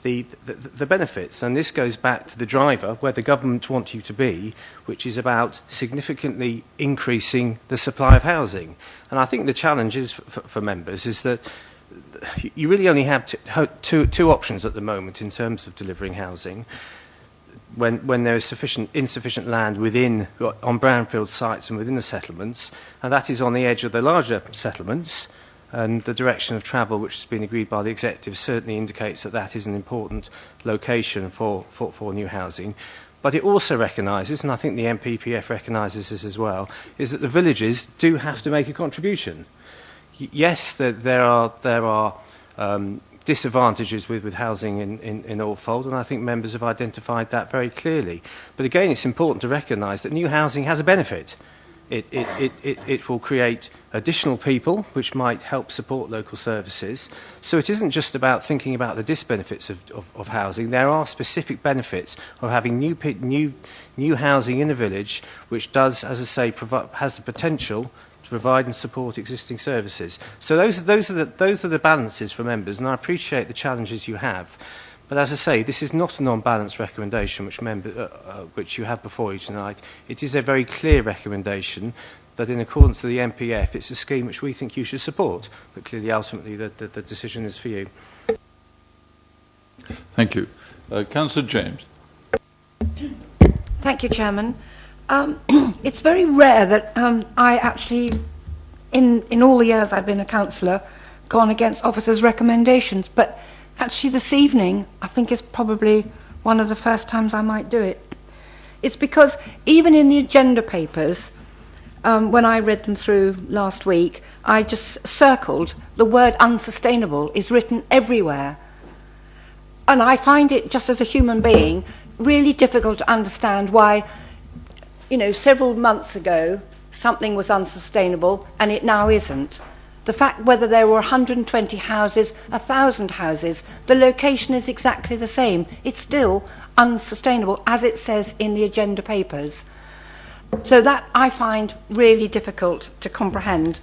the benefits. And this goes back to the driver, where the government want you to be, which is about significantly increasing the supply of housing. And I think the challenge is for members is that you really only have two options at the moment in terms of delivering housing. When there is insufficient land on brownfield sites and within the settlements, and that is on the edge of the larger settlements. And the direction of travel, which has been agreed by the executive, certainly indicates that that is an important location for new housing. But it also recognises, and I think the MPPF recognises this as well, is that the villages do have to make a contribution. Yes, there are disadvantages with housing in Alfeld, and I think members have identified that very clearly. But again, it's important to recognise that new housing has a benefit. It will create additional people which might help support local services. So it isn't just about thinking about the disbenefits of housing. There are specific benefits of having new housing in a village, which does, as I say, has the potential to provide and support existing services. So those are the balances for members, and I appreciate the challenges you have. But as I say, this is not a non-balanced recommendation which you have before you tonight. It is a very clear recommendation that in accordance to the MPF, it's a scheme which we think you should support. But clearly, ultimately, the decision is for you. Thank you. Councillor James. Thank you, Chairman. It's very rare that I actually, in all the years I've been a councillor, gone against officers' recommendations. But actually this evening, I think is probably one of the first times I might do it. It's because even in the agenda papers, when I read them through last week, I just circled the word unsustainable is written everywhere. And I find it, just as a human being, really difficult to understand why, you know, several months ago, something was unsustainable and it now isn't. The fact whether there were 120 houses, 1,000 houses, the location is exactly the same. It's still unsustainable, as it says in the agenda papers. So that I find really difficult to comprehend.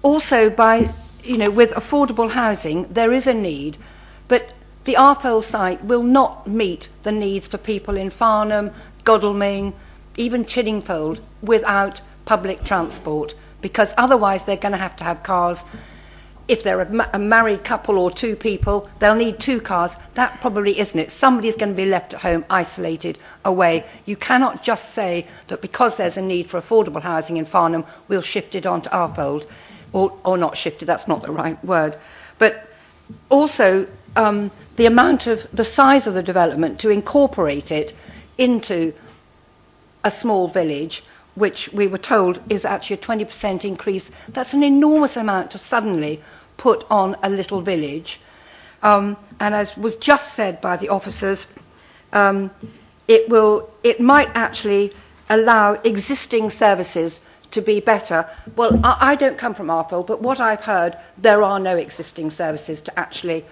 Also, with affordable housing, there is a need, but the Arthole site will not meet the needs for people in Farnham, Godalming, even Chiddingfold without public transport, because otherwise they're going to have cars. If they're a married couple or two people, they'll need two cars. That probably isn't it. Somebody's going to be left at home, isolated, away. You cannot just say that because there's a need for affordable housing in Farnham, we'll shift it onto Arthole. Or not shifted, that's not the right word. But also, the size of the development to incorporate it into a small village, which we were told is actually a 20% increase. That's an enormous amount to suddenly put on a little village. And as was just said by the officers, it might actually allow existing services to be better. Well, I don't come from Arthole, but what I've heard, there are no existing services to actually,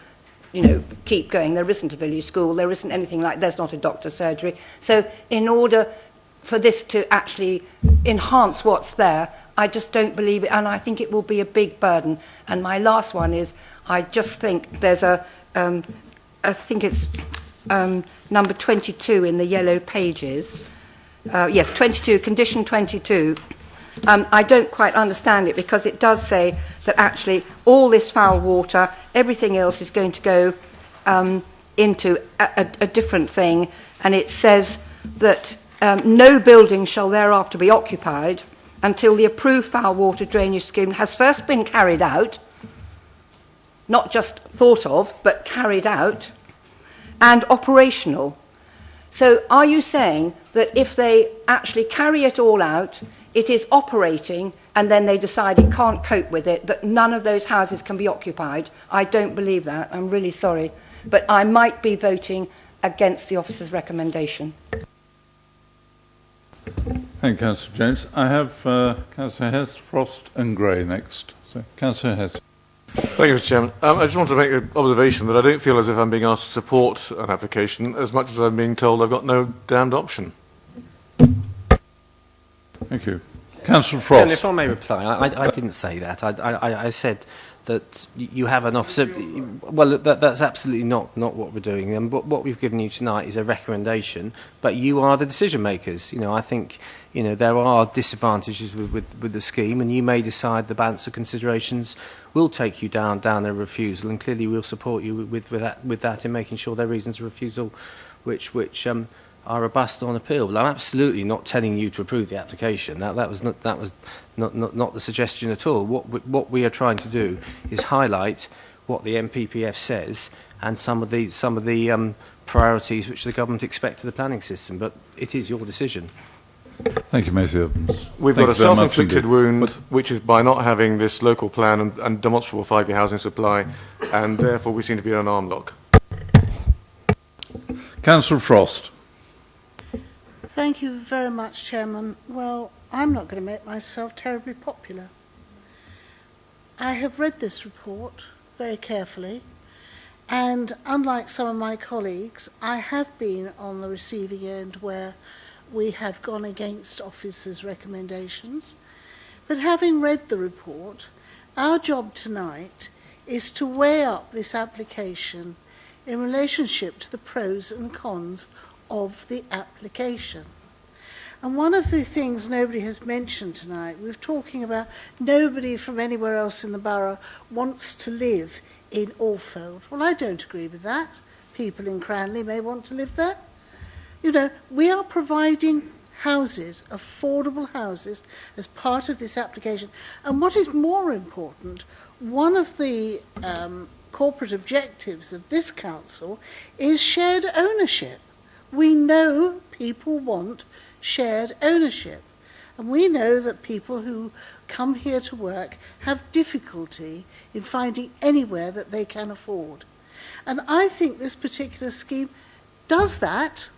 keep going. There isn't a village school, there isn't anything there's not a doctor's surgery. So in order for this to actually enhance what's there, I just don't believe it, and I think it will be a big burden. And my last one is, I just think there's I think it's number 22 in the yellow pages. Yes, 22, condition 22. I don't quite understand it, because it does say that actually all this foul water, everything else is going to go into a different thing, and it says that no building shall thereafter be occupied until the approved foul water drainage scheme has first been carried out, not just thought of, but carried out, and operational. So are you saying that if they actually carry it all out, it is operating, and then they decide it can't cope with it, that none of those houses can be occupied? I don't believe that. I'm really sorry. But I might be voting against the officer's recommendation. Thank you, Councillor James. I have Councillor Hess, Frost and Gray next. So, Councillor Hess. Thank you, Mr. Chairman. I just want to make an observation that I don't feel as if I'm being asked to support an application as much as I'm being told I've got no damned option. Thank you. Councillor Frost. And if I may reply, I didn't say that. I said that you have an officer. Well, that's absolutely not what we're doing. And what we've given you tonight is a recommendation, but you are the decision makers. I think there are disadvantages with the scheme, and you may decide the balance of considerations will take you down a refusal, and clearly we'll support you with that in making sure there are reasons of refusal which are robust on appeal. But I'm absolutely not telling you to approve the application. That was not the suggestion at all. What we are trying to do is highlight what the MPPF says and some of the priorities which the government expect of the planning system. But it is your decision. Thank you, Matthew Evans. We've got a self-inflicted wound, which is by not having this local plan and demonstrable 5-year housing supply, and therefore we seem to be in an arm lock. Councillor Frost. Thank you very much, Chairman. Well, I'm not going to make myself terribly popular. I have read this report very carefully, and unlike some of my colleagues, I have been on the receiving end where we have gone against officers' recommendations. But having read the report, our job tonight is to weigh up this application in relationship to the pros and cons of the application. And one of the things nobody has mentioned tonight, we're talking about nobody from anywhere else in the borough wants to live in Alfold. Well, I don't agree with that. People in Cranley may want to live there. You know, we are providing houses, affordable houses, as part of this application. And what is more important, one of the corporate objectives of this council is shared ownership. We know people want shared ownership. And we know that people who come here to work have difficulty in finding anywhere that they can afford. And I think this particular scheme does that.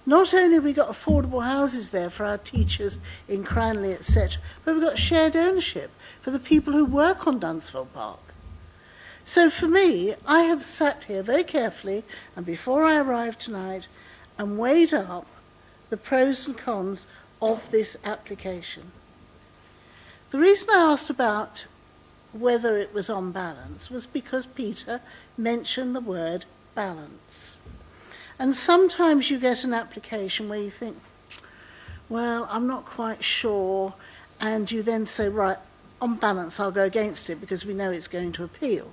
Not only have we got affordable houses there for our teachers in Cranley, etc., but we've got shared ownership for the people who work on Dunsfold Park. So for me, I have sat here very carefully, and before I arrived tonight, and weighed up the pros and cons of this application. The reason I asked about whether it was on balance was because Peter mentioned the word balance. And sometimes you get an application where you think, well, I'm not quite sure, and you then say, right, on balance, I'll go against it because we know it's going to appeal.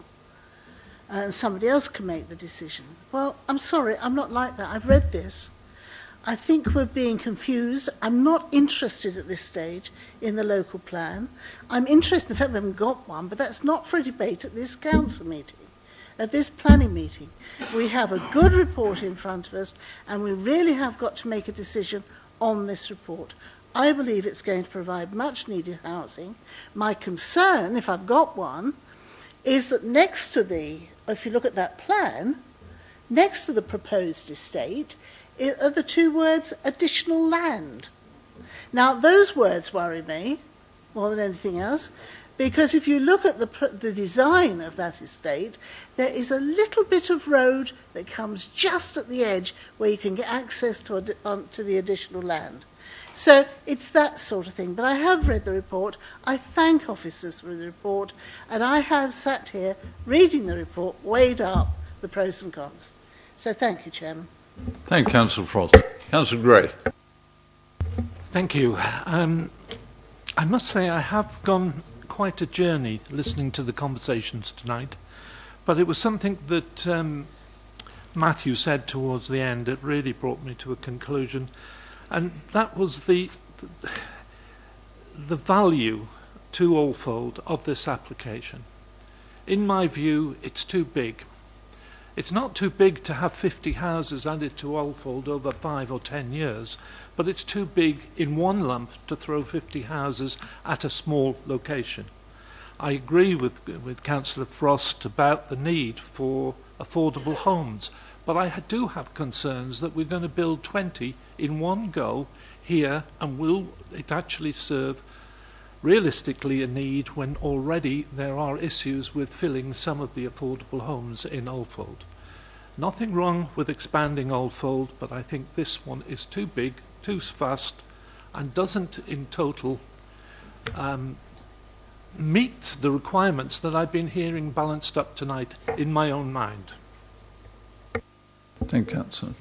And somebody else can make the decision. Well, I'm sorry, I'm not like that. I've read this. I think we're being confused. I'm not interested at this stage in the local plan. I'm interested in the fact we haven't got one, but that's not for a debate at this council meeting. At this planning meeting, we have a good report in front of us, and we really have got to make a decision on this report. I believe it's going to provide much needed housing. My concern, if I've got one, is that next to if you look at that plan, next to the proposed estate, are the two words additional land. Now, those words worry me more than anything else, because if you look at the design of that estate, there is a little bit of road that comes just at the edge where you can get access to the additional land. So it's that sort of thing. But I have read the report. I thank officers for the report. And I have sat here reading the report, weighed up the pros and cons. So thank you, Chairman. Thank you, Councillor Frost. Councillor Gray. Thank you. I must say I have gone quite a journey listening to the conversations tonight, but it was something that Matthew said towards the end that really brought me to a conclusion, and that was the value to Alfold of this application. In my view, it's too big. It's not too big to have 50 houses added to Alfold over 5 or 10 years, but it's too big in one lump to throw 50 houses at a small location. I agree with Councillor Frost about the need for affordable homes, but I do have concerns that we're going to build 20 in one go here, and will it actually serve realistically a need when already there are issues with filling some of the affordable homes in Alfold. Nothing wrong with expanding Alfold, but I think this one is too big, too fast, and doesn't in total meet the requirements that I've been hearing balanced up tonight in my own mind. Thank you, Councillor.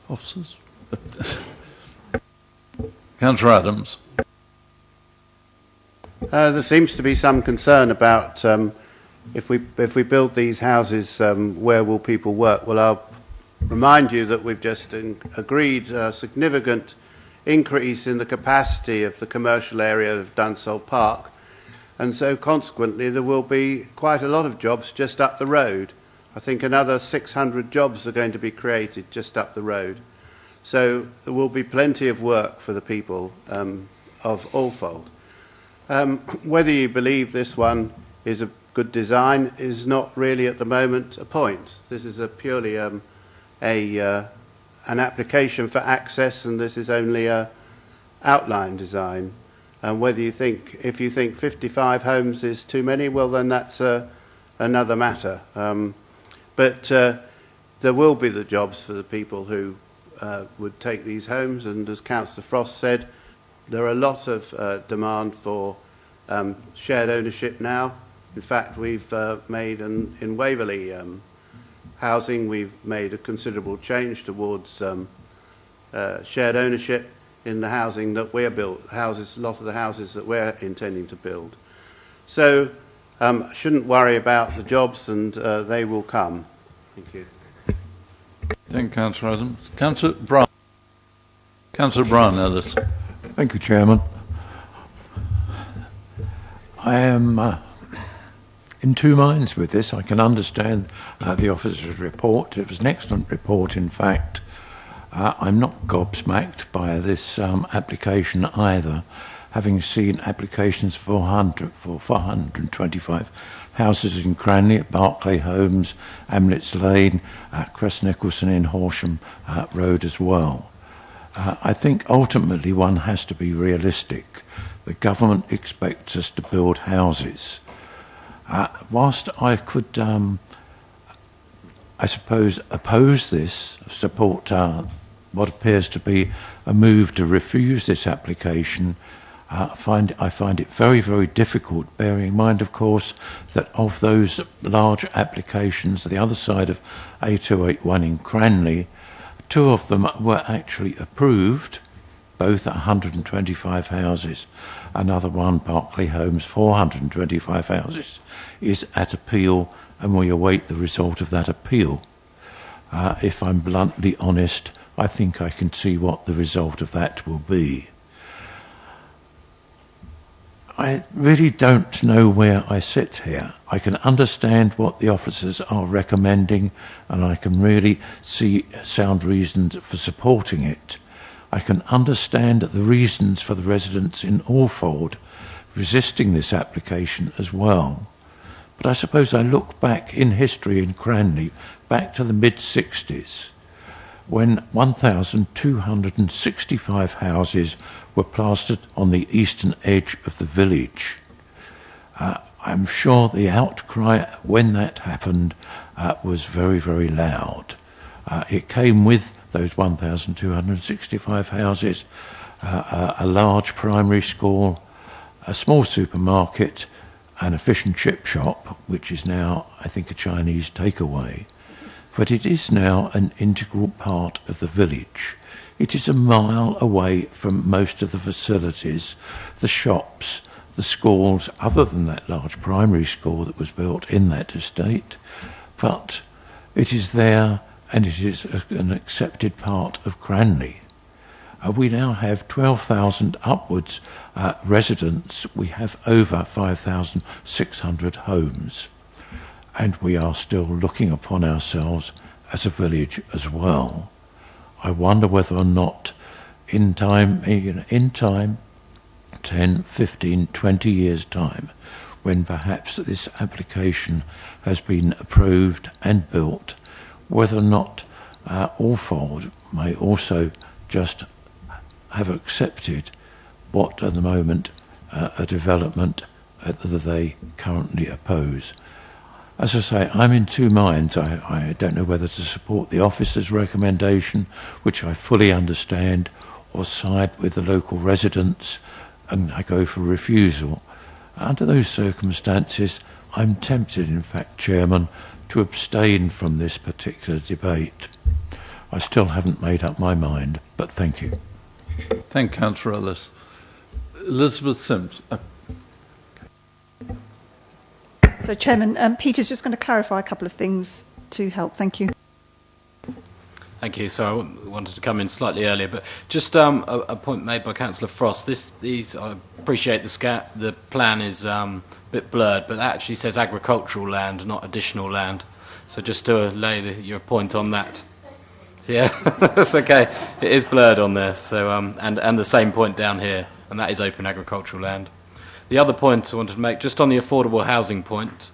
Officers? Councillor Adams. There seems to be some concern about if we build these houses, where will people work? Well, I'll remind you that we've just agreed a significant increase in the capacity of the commercial area of Dunsfold Park, and so consequently there will be quite a lot of jobs just up the road. I think another 600 jobs are going to be created just up the road. So there will be plenty of work for the people of Alfold. Whether you believe this one is a good design is not really at the moment a point. This is a purely a an application for access, and this is only a outline design. And whether you think, if you think 55 homes is too many, well then that's another matter. But there will be the jobs for the people who would take these homes, and as Councillor Frost said, there are a lot of demand for shared ownership now. In fact, we've made, in Waverley housing, we've made a considerable change towards shared ownership in the housing that we're built, a lot of the houses that we're intending to build. So shouldn't worry about the jobs, and they will come. Thank you. Thank you, Councillor Adams. Councillor Brown. Councillor Brown, Ellis. Thank you, Chairman. I am in two minds with this. I can understand the officer's report. It was an excellent report, in fact. I'm not gobsmacked by this application either, having seen applications for 425 houses in Cranley, at Berkeley Homes, Amlets Lane, Crest Nicholson in Horsham Road as well. I think ultimately one has to be realistic. The government expects us to build houses. Whilst I could, I suppose, oppose this, support what appears to be a move to refuse this application, I find it very, very difficult, bearing in mind, of course, that of those large applications, the other side of A281 in Cranley, 2 of them were actually approved, both 125 houses. Another one, Berkeley Homes, 425 houses, is at appeal, and we await the result of that appeal. If I'm bluntly honest, I think I can see what the result of that will be. I really don't know where I sit here. I can understand what the officers are recommending, and I can really see sound reasons for supporting it. I can understand the reasons for the residents in Alford resisting this application as well. But I suppose I look back in history in Cranley, back to the mid-60s, when 1,265 houses were plastered on the eastern edge of the village. I'm sure the outcry when that happened was very, very loud. It came with those 1,265 houses, a large primary school, a small supermarket, and a fish and chip shop, which is now, I think, a Chinese takeaway. But it is now an integral part of the village. It is a mile away from most of the facilities, the shops, the schools, other than that large primary school that was built in that estate. But it is there, and it is an accepted part of Cranley. We now have 12,000 upwards residents. We have over 5,600 homes. And we are still looking upon ourselves as a village as well. I wonder whether or not in time, 10, 15, 20 years' time, when perhaps this application has been approved and built, whether or not Alford may also just have accepted what at the moment a development that they currently oppose. As I say, I'm in two minds. I don't know whether to support the officer's recommendation, which I fully understand, or side with the local residents, and I go for refusal. Under those circumstances, I'm tempted, in fact, Chairman, to abstain from this particular debate. I still haven't made up my mind, but thank you. Thank you, Councillor Ellis. Elizabeth Sims. So, Chairman, Peter's just going to clarify a couple of things to help. Thank you. Thank you. So I wanted to come in slightly earlier, but just a point made by Councillor Frost. These I appreciate the plan is a bit blurred, but that actually says agricultural land, not additional land. So just to lay your point on that. Yeah, that's okay. It is blurred on there. So and the same point down here, and that is open agricultural land. The other point I wanted to make, just on the affordable housing point,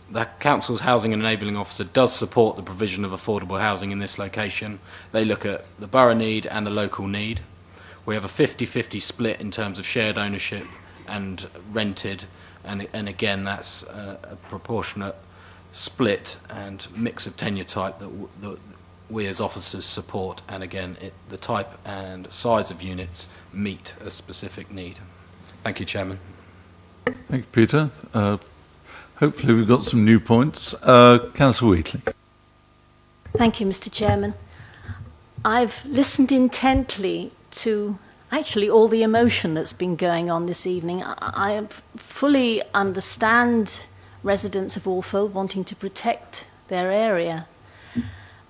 The council's housing and enabling officer does support the provision of affordable housing in this location. They look at the borough need and the local need. We have a 50-50 split in terms of shared ownership and rented, and again that's a proportionate split and mix of tenure type that we as officers support, and again the type and size of units meet a specific need. Thank you, Chairman. Thank you, Peter. Hopefully we've got some new points. Councillor Wheatley. Thank you, Mr. Chairman. I've listened intently to actually all the emotion that's been going on this evening. I fully understand residents of Alfold wanting to protect their area.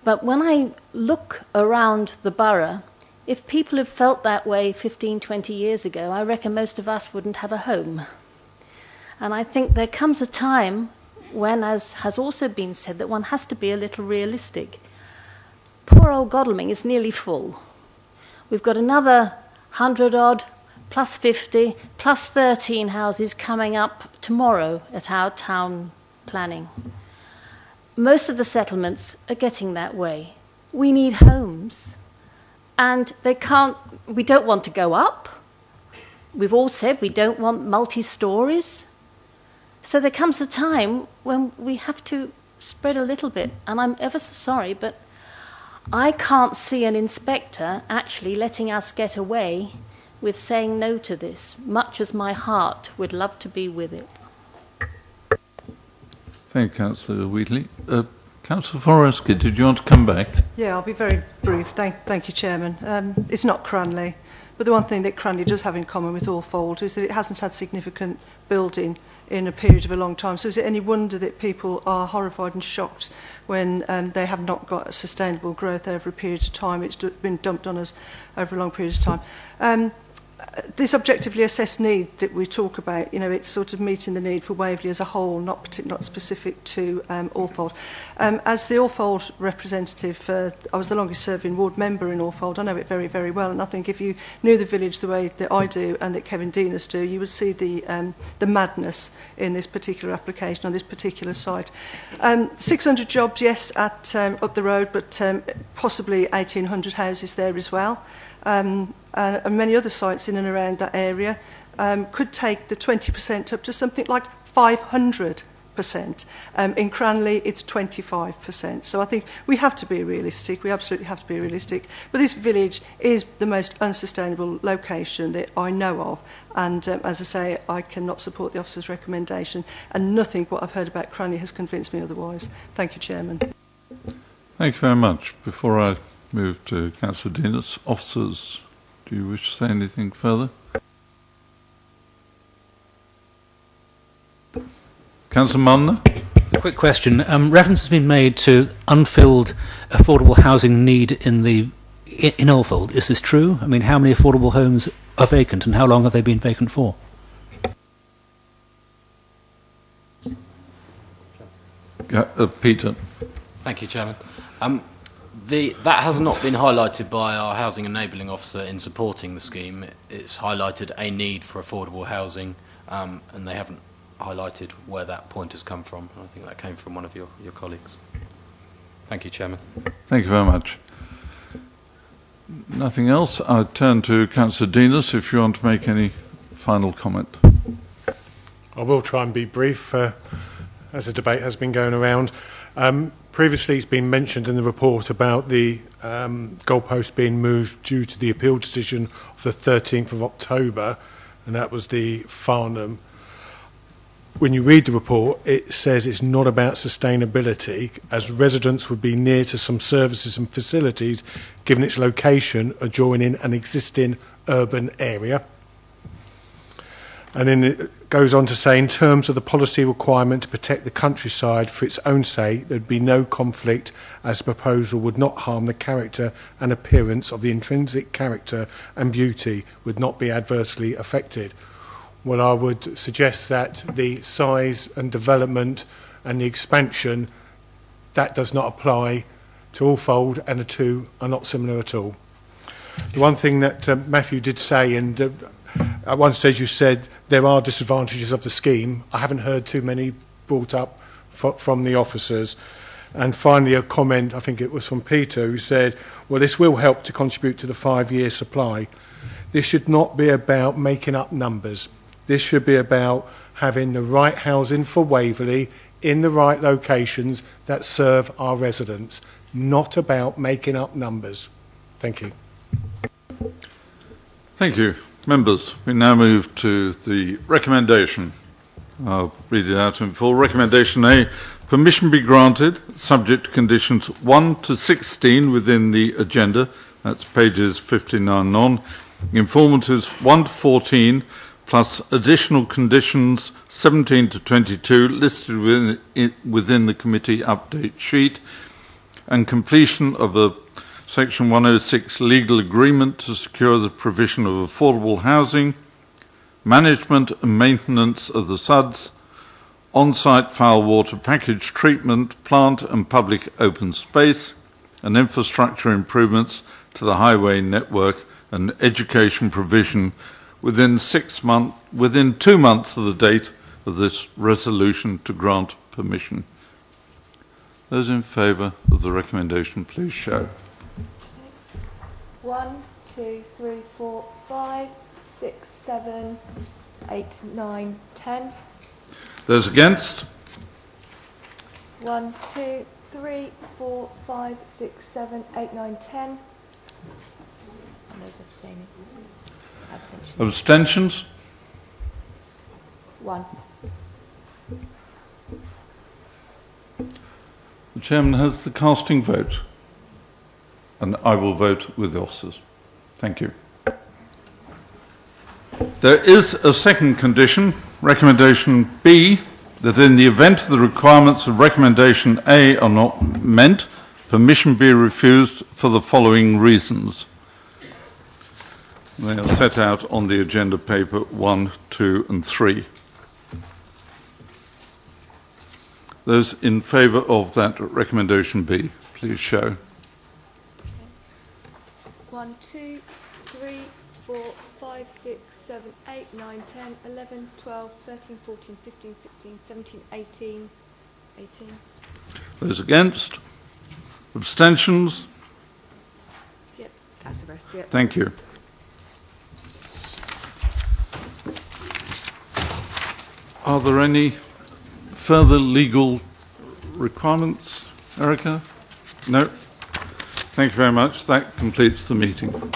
But when I look around the borough, if people had felt that way 15, 20 years ago, I reckon most of us wouldn't have a home. And I think there comes a time when, as has also been said, that one has to be a little realistic. Poor old Godalming is nearly full. We've got another 100-odd, plus 50, plus 13 houses coming up tomorrow at our town planning. Most of the settlements are getting that way. We need homes. And we don't want to go up. We've all said we don't want multi-stories. So there comes a time when we have to spread a little bit. And I'm ever so sorry, but I can't see an inspector actually letting us get away with saying no to this, much as my heart would love to be with it. Thank you, Councillor Wheatley. Councillor Forrester, did you want to come back? Yeah, I'll be very brief. Thank you, Chairman. It's not Cranley, but the one thing that Cranley does have in common with Alfold is that it hasn't had significant building in a period of a long time. So is it any wonder that people are horrified and shocked when they have not got a sustainable growth over a period of time? It's been dumped on us over a long period of time. This objectively assessed need that we talk about, it's sort of meeting the need for Waverley as a whole, not specific to Alfold. As the Alfold representative, I was the longest serving ward member in Alfold. I know it very, very well, and I think if you knew the village the way that I do and that Kevin Deaners do, you would see the madness in this particular application on this particular site. 600 jobs, yes, at up the road, but possibly 1,800 houses there as well. And many other sites in and around that area could take the 20% up to something like 500%. In Cranley, it's 25%. So I think we have to be realistic. We absolutely have to be realistic. But this village is the most unsustainable location that I know of. And as I say, I cannot support the officer's recommendation. And nothing what I've heard about Cranley has convinced me otherwise. Thank you, Chairman. Thank you very much. Before I move to Councillor Deaners, officers, do you wish to say anything further? Councillor Munner? A quick question. Reference has been made to unfilled affordable housing need in Alfold. Is this true? I mean, how many affordable homes are vacant and how long have they been vacant for? Peter. Thank you, Chairman. That has not been highlighted by our housing enabling officer in supporting the scheme. It's highlighted a need for affordable housing, and they haven't highlighted where that point has come from. I think that came from one of your colleagues. Thank you, Chairman. Thank you very much. Nothing else. I turn to Councillor Deaners if you want to make any final comment. I will try and be brief, as the debate has been going around. Previously, it's been mentioned in the report about the goalpost being moved due to the appeal decision of the 13th of October, and that was the Farnham. When you read the report, it says it's not about sustainability, as residents would be near to some services and facilities, given its location adjoining an existing urban area. And then it goes on to say, in terms of the policy requirement to protect the countryside for its own sake, there would be no conflict, as the proposal would not harm the character and appearance of the intrinsic character, and beauty would not be adversely affected. Well, I would suggest that the size and development and the expansion, that does not apply to Alfold, and the two are not similar at all. The one thing that Matthew did say, and at one stage you said there are disadvantages of the scheme. I haven't heard too many brought up from the officers. And finally, a comment, I think it was from Peter, who said, well, this will help to contribute to the 5-year supply. This should not be about making up numbers. This should be about having the right housing for Waverley in the right locations that serve our residents, not about making up numbers. Thank you. Thank you. Members, we now move to the recommendation. I'll read it out in full. Recommendation A, permission be granted, subject to conditions 1 to 16 within the agenda. That's pages 59 on. Informatives 1 to 14, plus additional conditions 17 to 22 listed within the committee update sheet, and completion of a Section 106 legal agreement to secure the provision of affordable housing, management and maintenance of the SUDS, on-site foul water package treatment, plant and public open space, and infrastructure improvements to the highway network and education provision within 2 months of the date of this resolution to grant permission. Those in favour of the recommendation, please show. 1, 2, 3, 4, 5, 6, 7, 8, 9, 10. Those against? 1, 2, 3, 4, 5, 6, 7, 8, 9, 10. And those abstaining. Abstentions? 1. The Chairman has the casting vote, and I will vote with the officers. Thank you. There is a second condition, recommendation B, that in the event the requirements of recommendation A are not met, permission be refused for the following reasons. They are set out on the agenda paper 1, 2 and 3. Those in favour of that recommendation B, please show. 1, 2, 3, 4, 5, 6, 7, 8, 9, 10, 11, 12, 13, 14, 15, 16, 17, 18. Those against? Abstentions? Yep, that's the rest, yep. Thank you. Are there any further legal requirements, Erica? No? Thank you very much. That completes the meeting.